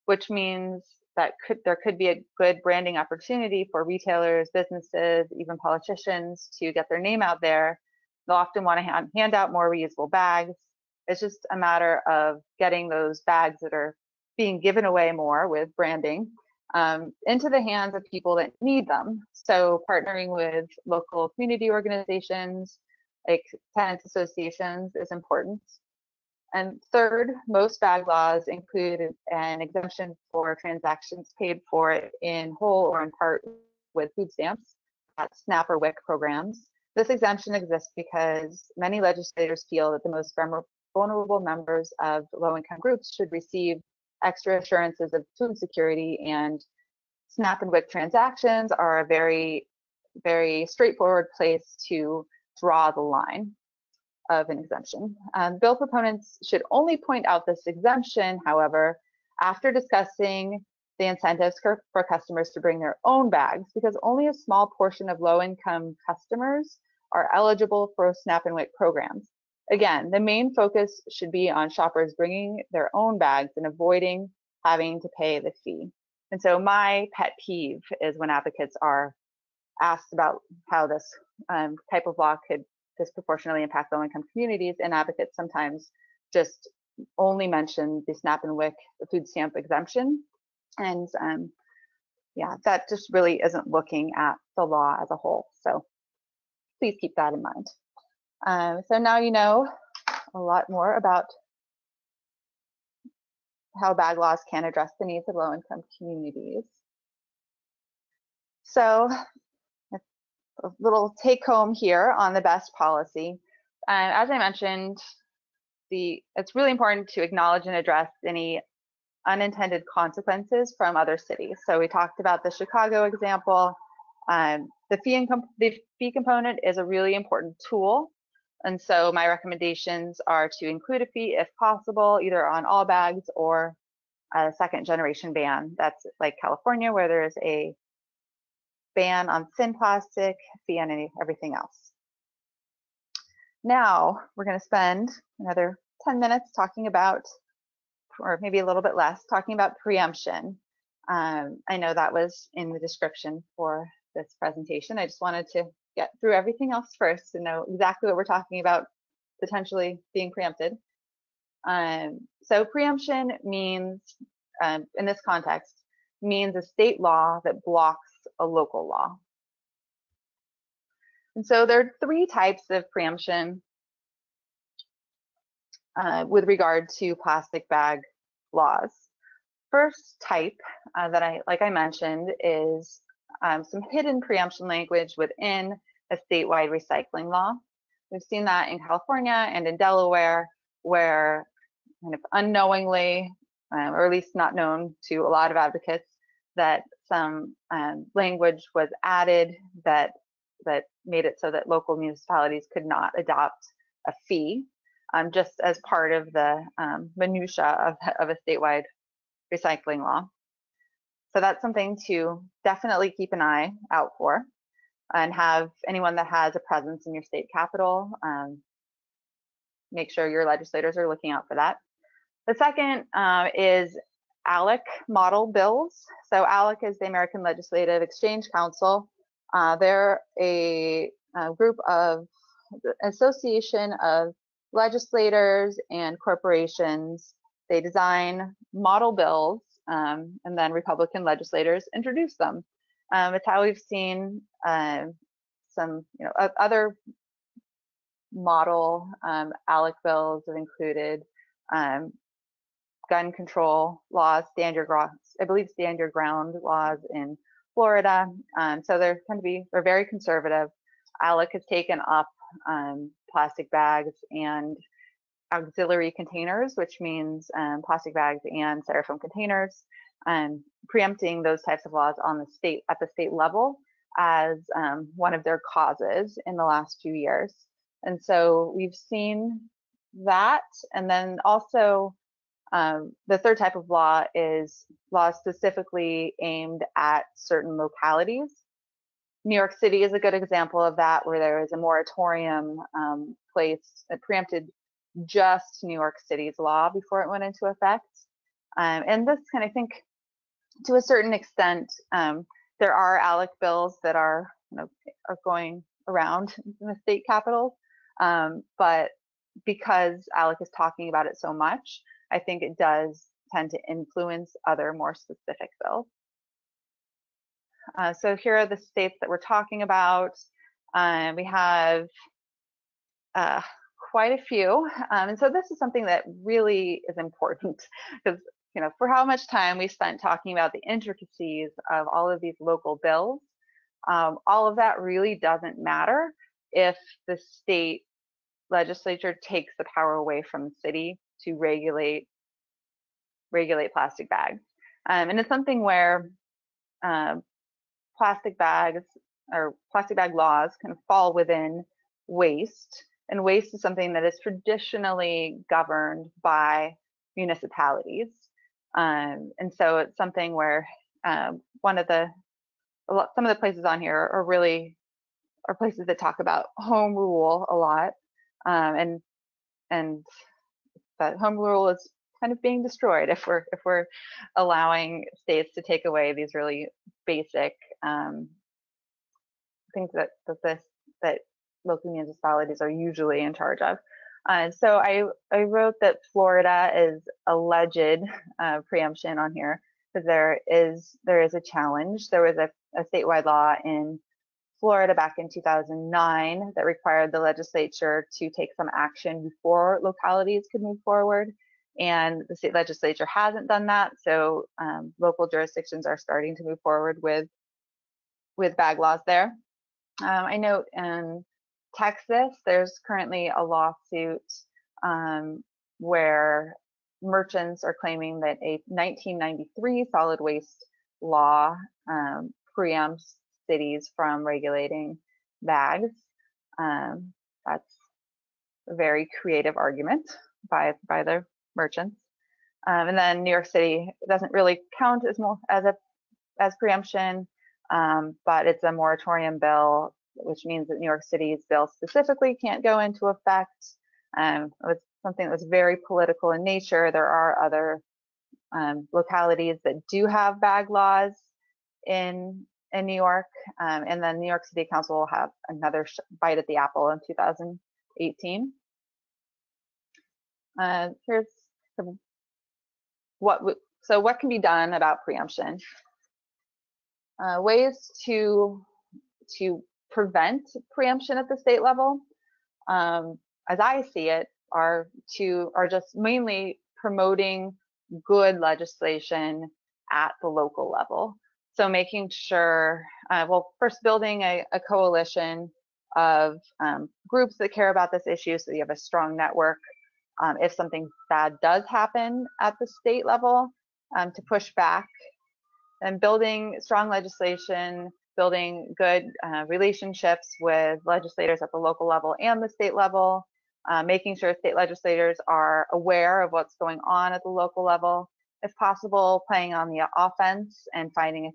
which means that there could be a good branding opportunity for retailers, businesses, even politicians to get their name out there. They'll often want to hand out more reusable bags. It's just a matter of getting those bags that are being given away more with branding into the hands of people that need them. So partnering with local community organizations, like tenants associations, is important. And third, most bag laws include an exemption for transactions paid for in whole or in part with food stamps, SNAP or WIC programs. This exemption exists because many legislators feel that the most vulnerable members of low-income groups should receive extra assurances of food security, and SNAP and WIC transactions are a very, very straightforward place to draw the line of an exemption. Bill proponents should only point out this exemption, however, after discussing the incentives for customers to bring their own bags, because only a small portion of low-income customers are eligible for SNAP and WIC programs. Again, the main focus should be on shoppers bringing their own bags and avoiding having to pay the fee. And so my pet peeve is when advocates are asked about how this type of law could disproportionately impact low-income communities, and advocates sometimes just only mention the SNAP and WIC, the food stamp exemption. And yeah, that just really isn't looking at the law as a whole. So please keep that in mind. So now you know a lot more about how bag laws can address the needs of low-income communities. So a little take home here on the best policy. As I mentioned, it's really important to acknowledge and address any unintended consequences from other cities. So we talked about the Chicago example. The fee component is a really important tool. And so my recommendations are to include a fee if possible, either on all bags or a second generation ban. That's like California, where there is a ban on thin plastic, fee on everything else. Now we're going to spend another 10 minutes talking about, or maybe a little bit less, talking about preemption. I know that was in the description for this presentation. I just wanted to get through everything else first to know exactly what we're talking about potentially being preempted. So preemption means, in this context, means a state law that blocks a local law. And so there are three types of preemption with regard to plastic bag laws. First type that like I mentioned, is some hidden preemption language within a statewide recycling law. We've seen that in California and in Delaware, where kind of unknowingly, or at least not known to a lot of advocates, that some language was added that made it so that local municipalities could not adopt a fee, just as part of the minutia of a statewide recycling law. So that's something to definitely keep an eye out for, and have anyone that has a presence in your state capital make sure your legislators are looking out for that. The second is ALEC model bills. So ALEC is the American Legislative Exchange Council. They're a group of association of legislators and corporations. They design model bills, and then Republican legislators introduce them. It's how we've seen some, other model ALEC bills have included gun control laws, I believe stand your ground laws in Florida. So they're very conservative. ALEC has taken up plastic bags and auxiliary containers, which means plastic bags and styrofoam containers, preempting those types of laws at the state level as one of their causes in the last few years. And so we've seen that. And then also the third type of law is laws specifically aimed at certain localities. New York City is a good example of that, where there is a moratorium placed that preempted just New York City's law before it went into effect. And this kind of, think, to a certain extent, there are ALEC bills that are going around in the state capitals, but because ALEC is talking about it so much, I think it does tend to influence other more specific bills. So here are the states that we're talking about. We have quite a few, and so this is something that really is important, because for how much time we spent talking about the intricacies of all of these local bills, all of that really doesn't matter if the state legislature takes the power away from the city to regulate plastic bags. And it's something where plastic bags or plastic bag laws kind of fall within waste, and waste is something that is traditionally governed by municipalities. And so it's something where some of the places on here are places that talk about home rule a lot, and that home rule is kind of being destroyed if we're allowing states to take away these really basic things that local municipalities are usually in charge of. So I wrote that Florida is alleged preemption on here, because there is a challenge. There was a statewide law in Florida back in 2009 that required the legislature to take some action before localities could move forward, and the state legislature hasn't done that. So local jurisdictions are starting to move forward with with bag laws there. I note in Texas, there's currently a lawsuit where merchants are claiming that a 1993 solid waste law preempts cities from regulating bags. That's a very creative argument by the merchants. And then New York City doesn't really count as preemption, but it's a moratorium bill, which means that New York City's bill specifically can't go into effect. It was something that was very political in nature. There are other localities that do have bag laws in New York, and then New York City Council will have another bite at the apple in 2018. Here's what can be done about preemption. Ways to prevent preemption at the state level, as I see it, are just mainly promoting good legislation at the local level. So making sure, well, first building a coalition of groups that care about this issue, so you have a strong network. If something bad does happen at the state level, to push back, and building strong legislation, building good relationships with legislators at the local level and the state level, making sure state legislators are aware of what's going on at the local level. If possible, playing on the offense and finding a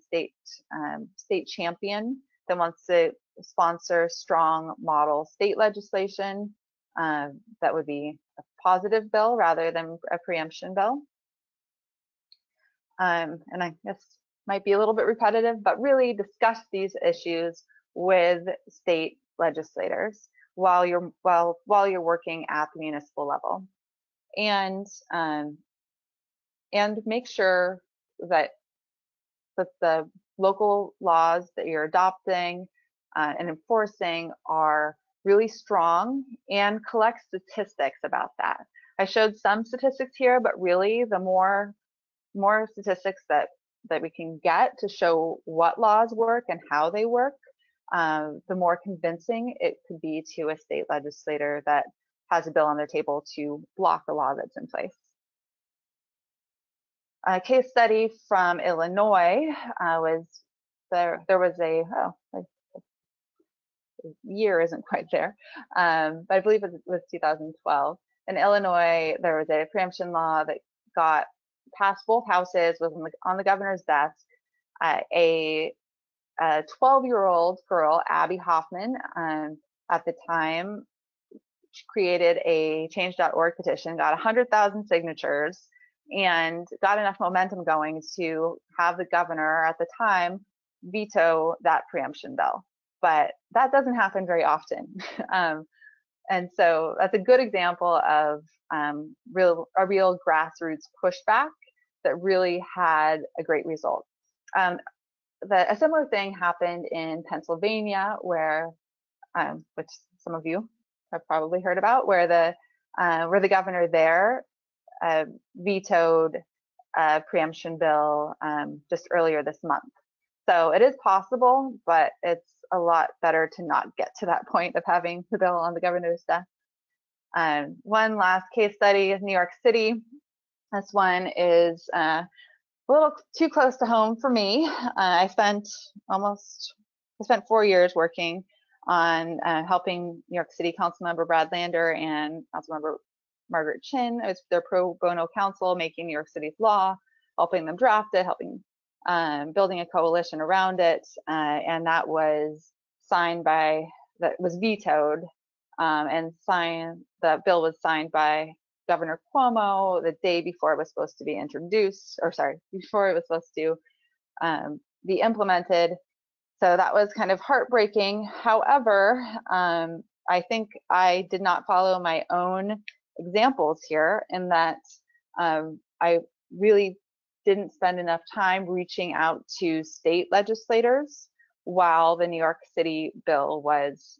state champion that wants to sponsor strong model state legislation. That would be a positive bill rather than a preemption bill. And I guess might be a little bit repetitive, but really discuss these issues with state legislators while you're working at the municipal level, and make sure that the local laws that you're adopting and enforcing are really strong, and collect statistics about that. I showed some statistics here, but really the more statistics that we can get to show what laws work and how they work, the more convincing it could be to a state legislator that has a bill on their table to block the law that's in place. A case study from Illinois was there was a year isn't quite there, but I believe it was 2012. In Illinois, there was a preemption law that got passed both houses, was on the governor's desk. A 12-year-old girl, Abby Hoffman, at the time created a change.org petition, got 100,000 signatures, and got enough momentum going to have the governor at the time veto that preemption bill. But that doesn't happen very often. And so that's a good example of a real grassroots pushback that really had a great result. A similar thing happened in Pennsylvania, where, which some of you have probably heard about, where the governor there vetoed a preemption bill just earlier this month. So it is possible, but it's a lot better to not get to that point of having the bill on the governor's desk. One last case study is New York City. This one is a little too close to home for me. I spent 4 years working on helping New York City Councilmember Brad Lander and Councilmember Margaret Chin. I was their pro bono counsel, making New York City's law, helping them draft it, helping building a coalition around it, and that was vetoed and signed. The bill was signed by Governor Cuomo the day before it was supposed to be introduced, or sorry, before it was supposed to be implemented. So that was kind of heartbreaking. However, I think I did not follow my own examples here, in that I really didn't spend enough time reaching out to state legislators while the New York City bill was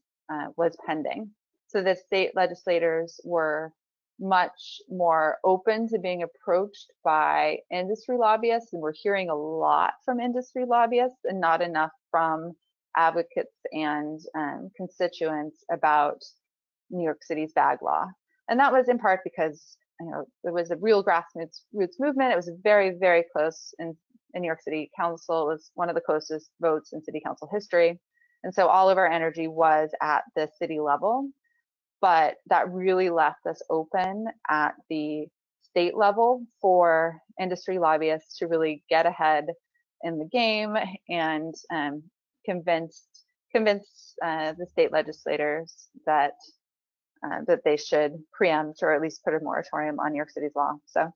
pending. So the state legislators were much more open to being approached by industry lobbyists, and we're hearing a lot from industry lobbyists and not enough from advocates and constituents about New York City's bag law. And that was in part because it was a real grassroots movement. It was very, very close in New York City Council. It was one of the closest votes in city council history. And so all of our energy was at the city level, but that really left us open at the state level for industry lobbyists to really get ahead in the game and convince the state legislators that they should preempt or at least put a moratorium on New York City's law. So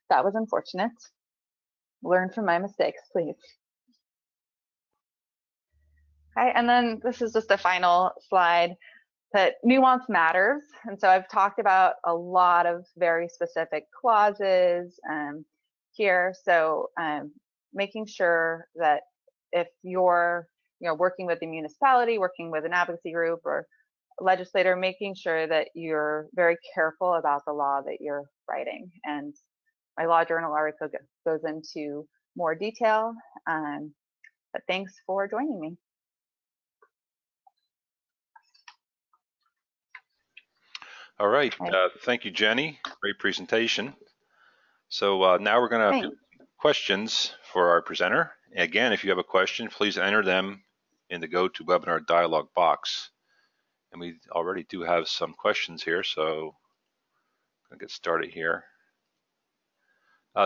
that was unfortunate. Learn from my mistakes, please. Okay, and then this is just a final slide, that nuance matters. And so I've talked about a lot of very specific clauses here. So making sure that if you're working with the municipality, working with an advocacy group or legislator, making sure that you're very careful about the law that you're writing. And my law journal article goes into more detail, but thanks for joining me. All right, thank you, Jenny. Great presentation. So now we're going to have questions for our presenter. Again, if you have a question, please enter them in the GoToWebinar dialog box. And we already do have some questions here, so I'll get started here.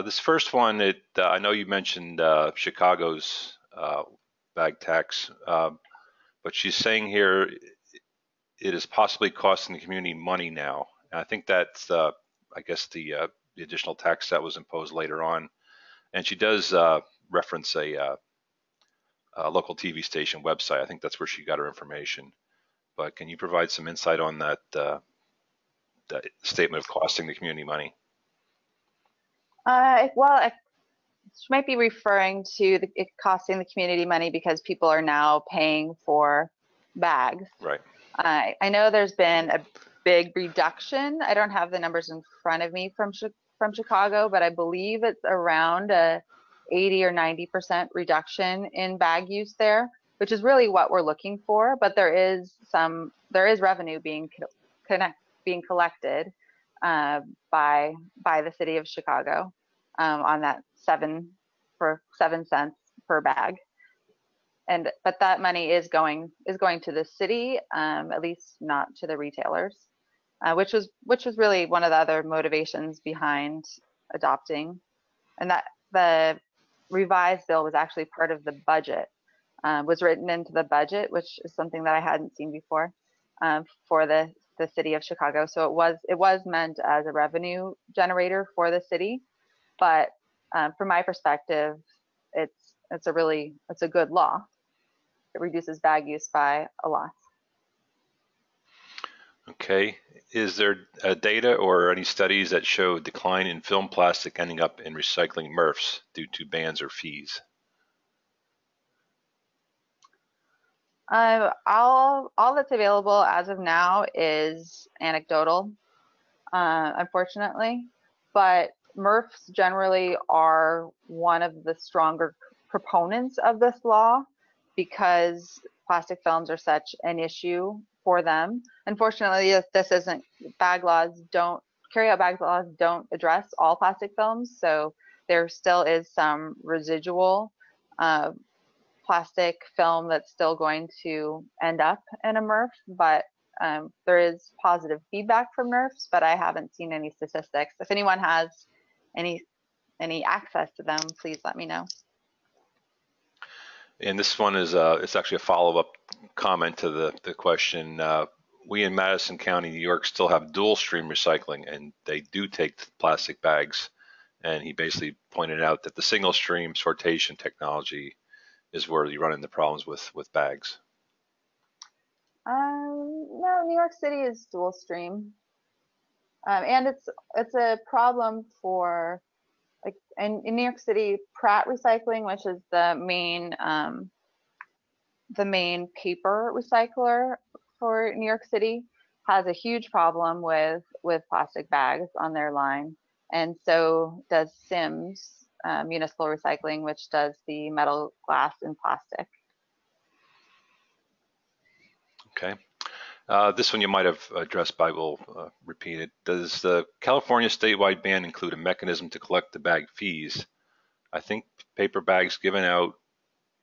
This first one, I know you mentioned Chicago's bag tax, but she's saying here it is possibly costing the community money now. And I think that's, I guess, the additional tax that was imposed later on. And she does reference a local TV station website. I think that's where she got her information. But can you provide some insight on that, that statement of costing the community money? Well, she might be referring to it costing the community money because people are now paying for bags. Right. I know there's been a big reduction. I don't have the numbers in front of me from Chicago, but I believe it's around a 80 or 90% reduction in bag use there, which is really what we're looking for. But there is revenue being collected by the city of Chicago on that 7 cents per bag. But that money is going to the city, at least not to the retailers, which was really one of the other motivations behind adopting. And that the revised bill was actually part of the budget, was written into the budget, which is something that I hadn't seen before for the city of Chicago. So it was meant as a revenue generator for the city, but from my perspective, it's a good law. It reduces bag use by a lot. Okay. Is there data or any studies that show decline in film plastic ending up in recycling MRFs due to bans or fees? All that's available as of now is anecdotal, unfortunately, but MRFs generally are one of the stronger proponents of this law because plastic films are such an issue for them. Unfortunately, this isn't carryout bag laws don't address all plastic films, so there still is some residual plastic film that's still going to end up in a MRF, but there is positive feedback from MRFs, but I haven't seen any statistics. If anyone has any access to them, please let me know. And this one is it's actually a follow-up comment to the question. We in Madison County, New York, still have dual stream recycling, and they do take plastic bags. And he basically pointed out that the single stream sortation technology is where you run into problems with bags. No, New York City is dual stream, and it's a problem for, like, in New York City, Pratt Recycling, which is the main paper recycler for New York City, has a huge problem with plastic bags on their line, and so does Sims Municipal Recycling, which does the metal, glass, and plastic. Okay. This one you might have addressed, but we'll repeat it. Does the California statewide ban include a mechanism to collect the bag fees? I think paper bags given out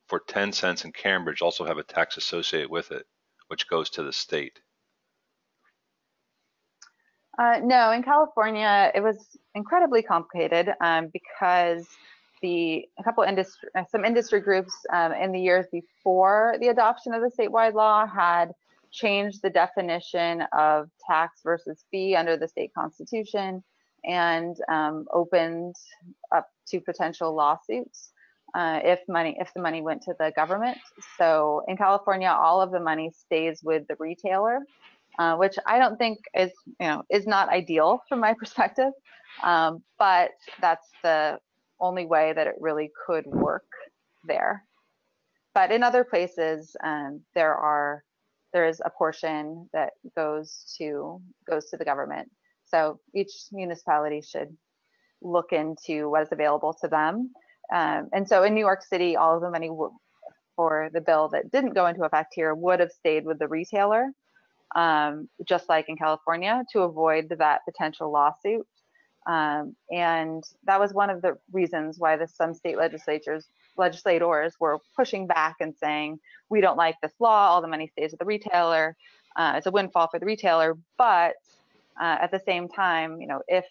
for 10 cents in Cambridge also have a tax associated with it, which goes to the state. No, in California, it was incredibly complicated because some industry groups in the years before the adoption of the statewide law had changed the definition of tax versus fee under the state constitution and opened up to potential lawsuits if the money went to the government. So in California, all of the money stays with the retailer. Which I don't think is not ideal from my perspective, but that's the only way that it really could work there. But in other places, there is a portion that goes to the government. So each municipality should look into what is available to them. And so in New York City, all of the money for the bill that didn't go into effect here would have stayed with the retailer. Just like in California, to avoid that potential lawsuit. And that was one of the reasons why some state legislators were pushing back and saying, we don't like this law, all the money stays with the retailer, it's a windfall for the retailer. But at the same time, if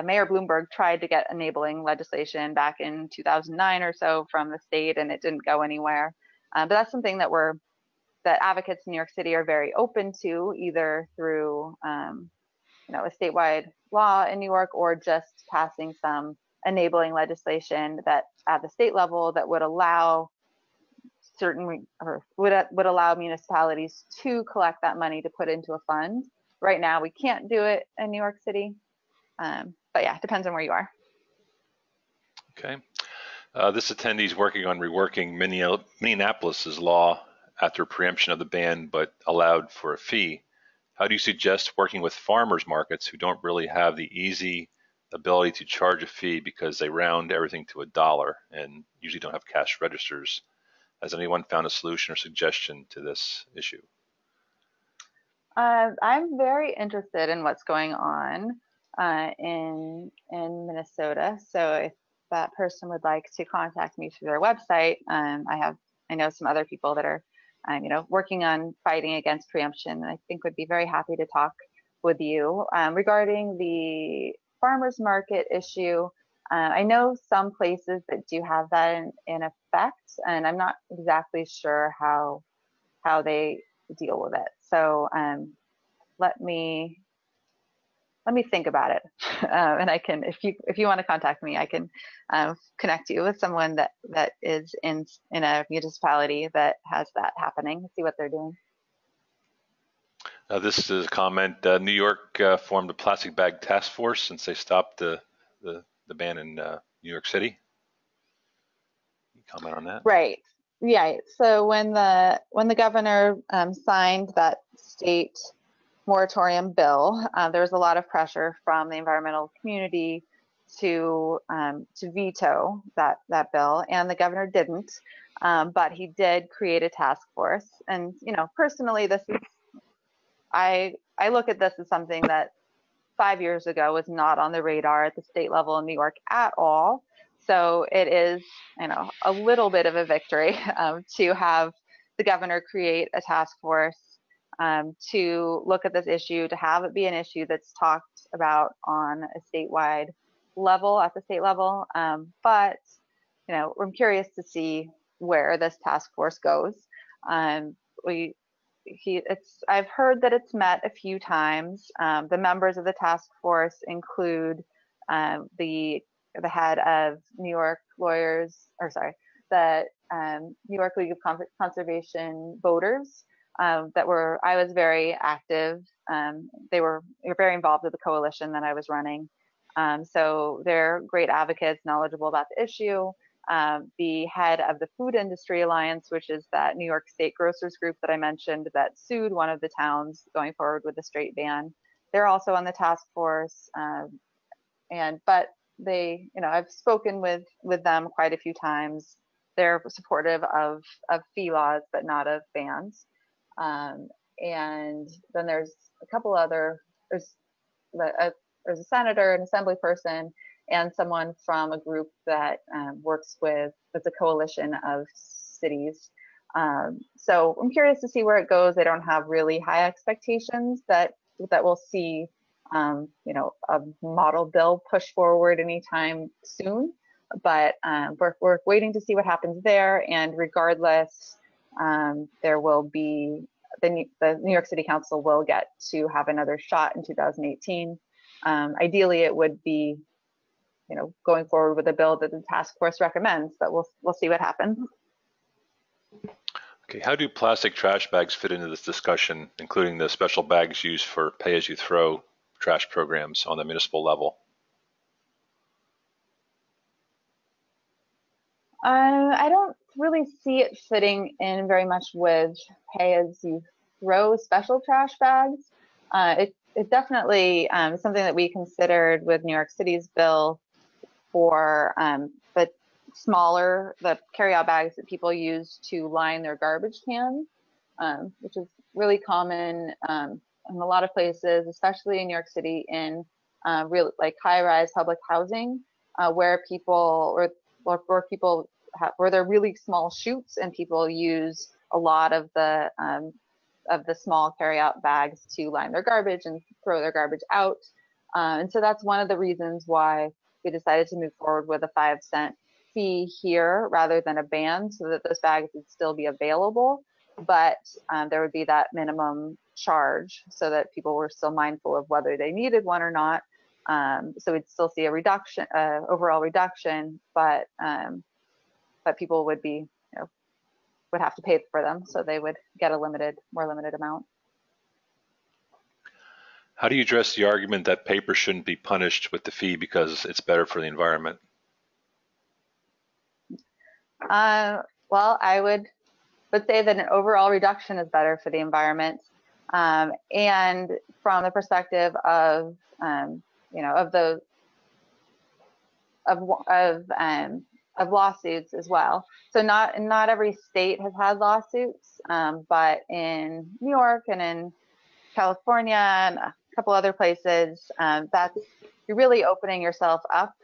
Mayor Bloomberg tried to get enabling legislation back in 2009 or so from the state and it didn't go anywhere. But that's something that advocates in New York City are very open to, either through a statewide law in New York or just passing some enabling legislation that at the state level that would allow would allow municipalities to collect that money to put into a fund. Right now, we can't do it in New York City, but yeah, it depends on where you are. Okay. This attendee is working on reworking Minneapolis's law after preemption of the ban, but allowed for a fee. How do you suggest working with farmers markets who don't really have the easy ability to charge a fee because they round everything to $1 and usually don't have cash registers? Has anyone found a solution or suggestion to this issue? I'm very interested in what's going on in Minnesota. So if that person would like to contact me through their website, I know some other people that are working on fighting against preemption, and I think would be very happy to talk with you. Regarding the farmers market issue, I know some places that do have that in effect, and I'm not exactly sure how they deal with it. So let me think about it, and I can, if you want to contact me, I can connect you with someone that is in a municipality that has that happening. See what they're doing. This is a comment. New York formed a plastic bag task force since they stopped the ban in New York City. Can you comment on that? Right. Yeah. So when the governor signed that state moratorium bill, there was a lot of pressure from the environmental community to veto that bill, and the governor didn't, but he did create a task force. And personally, I look at this as something that 5 years ago was not on the radar at the state level in New York at all. So it is a little bit of a victory to have the governor create a task force to look at this issue, to have it be an issue that's talked about on a statewide level, at the state level. But I'm curious to see where this task force goes. I've heard that it's met a few times. The members of the task force include the head of New York the New York League of Conservation Voters. I was very active. They were very involved with the coalition that I was running. So they're great advocates, knowledgeable about the issue. The head of the Food Industry Alliance, which is that New York State grocers group that I mentioned that sued one of the towns going forward with the straight ban. They're also on the task force. But they, I've spoken with them quite a few times. they're supportive of fee laws, but not of bans. And then there's a couple other, there's a senator, an assembly person, and someone from a group that works with, it's a coalition of cities. So I'm curious to see where it goes. I don't have really high expectations that we'll see, you know, a model bill push forward anytime soon. But we're waiting to see what happens there. And regardless, there will be, the New York City Council will get to have another shot in 2018. Ideally, it would be, you know, going forward with a bill that the task force recommends, but we'll see what happens. Okay, how do plastic trash bags fit into this discussion, including the special bags used for pay-as-you-throw trash programs on the municipal level? I don't really see it fitting in very much with pay-as-you-throw special trash bags. It definitely is something that we considered with New York City's bill for the carryout bags that people use to line their garbage cans, which is really common in a lot of places, especially in New York City, in like high-rise public housing, where they're really small chutes, and people use a lot of the small carryout bags to line their garbage and throw their garbage out. And so that's one of the reasons why we decided to move forward with a 5-cent fee here rather than a ban, so that those bags would still be available, but there would be that minimum charge so that people were still mindful of whether they needed one or not. So we'd still see a reduction, overall reduction, but people would be, you know, would have to pay for them, so they would get a more limited amount. How do you address the argument that paper shouldn't be punished with the fee because it's better for the environment? Well, I would say that an overall reduction is better for the environment, and from the perspective of you know, of lawsuits as well. So not every state has had lawsuits, but in New York and in California and a couple other places, you're really opening yourself up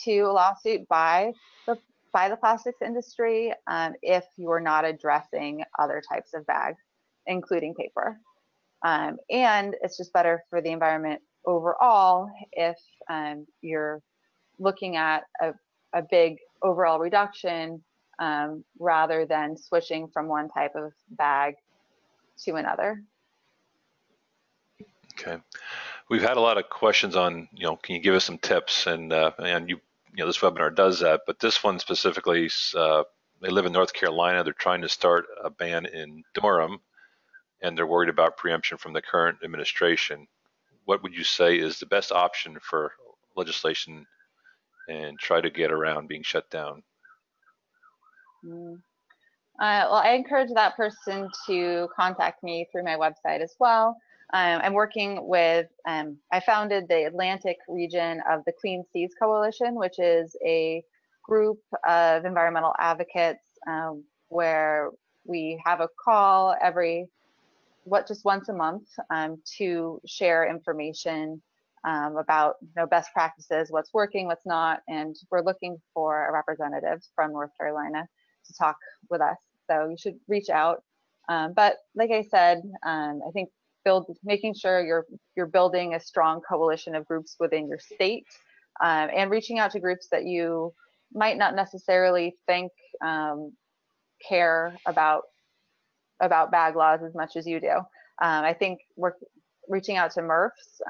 to a lawsuit by the plastics industry if you are not addressing other types of bags, including paper. And it's just better for the environment overall if you're looking at a big overall reduction rather than switching from one type of bag to another. Okay, we've had a lot of questions on, you know, can you give us some tips? And you know, this webinar does that, but this one specifically, they live in North Carolina. They're trying to start a ban in Durham, and they're worried about preemption from the current administration. What would you say is the best option for legislation and try to get around being shut down? Well, I encourage that person to contact me through my website as well. I'm working with, I founded the Atlantic region of the Clean Seas Coalition, which is a group of environmental advocates where we have a call just once a month to share information about, you know, best practices, what's working, what's not, and we're looking for a representative from North Carolina to talk with us. So you should reach out. But like I said, I think making sure you're building a strong coalition of groups within your state, and reaching out to groups that you might not necessarily think care about bag laws as much as you do. I think we're reaching out to MRFs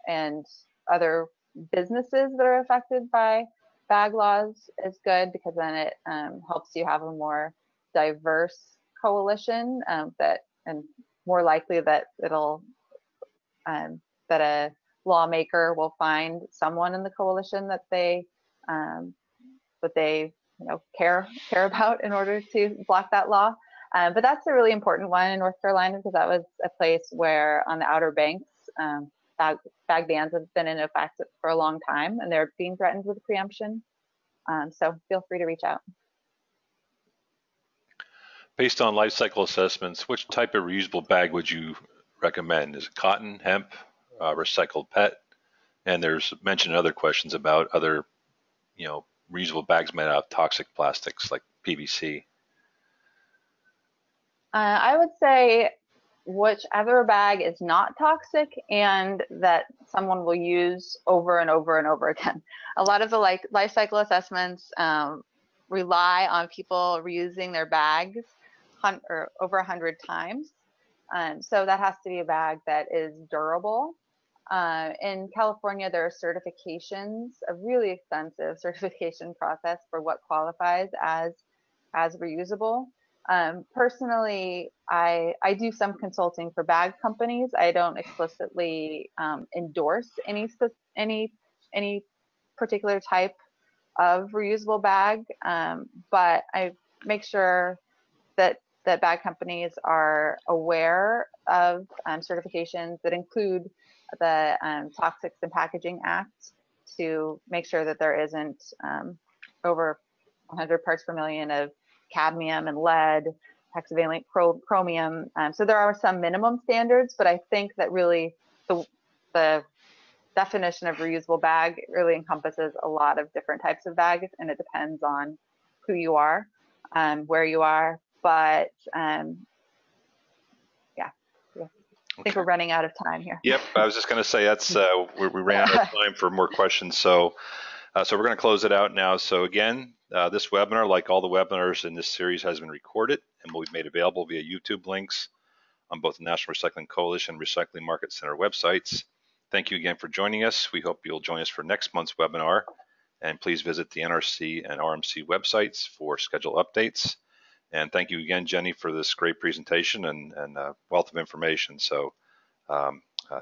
and other businesses that are affected by bag laws is good, because then it helps you have a more diverse coalition and more likely that that a lawmaker will find someone in the coalition that they you know, care about in order to block that law. But that's a really important one in North Carolina, because that was a place where on the Outer Banks, bag bans have been in effect for a long time, and they're being threatened with preemption. So feel free to reach out. Based on life cycle assessments, which type of reusable bag would you recommend? Is it cotton, hemp, recycled PET? And there's mentioned other questions about other, reusable bags made out of toxic plastics like PVC. I would say whichever bag is not toxic and that someone will use over and over and over again. A lot of the life cycle assessments rely on people reusing their bags over 100 times. So that has to be a bag that is durable. In California, there are certifications, a really extensive certification process for what qualifies as reusable. Personally, I do some consulting for bag companies. I don't explicitly endorse any particular type of reusable bag, but I make sure that bag companies are aware of certifications that include the Toxics and Packaging Act to make sure that there isn't over 100 parts per million of cadmium and lead, hexavalent chromium. So there are some minimum standards, but I think that really the definition of reusable bag really encompasses a lot of different types of bags, and it depends on who you are, where you are. But yeah, I think we're running out of time here. Yep, I was just going to say that's we ran out of time for more questions, so we're going to close it out now. So again, this webinar, like all the webinars in this series, has been recorded and will be made available via YouTube links on both the National Recycling Coalition and Recycling Market Center websites. Thank you again for joining us. We hope you'll join us for next month's webinar, and please visit the NRC and RMC websites for schedule updates. And thank you again, Jennie, for this great presentation and wealth of information. So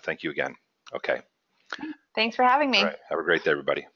thank you again. Okay. Thanks for having me. All right. Have a great day, everybody.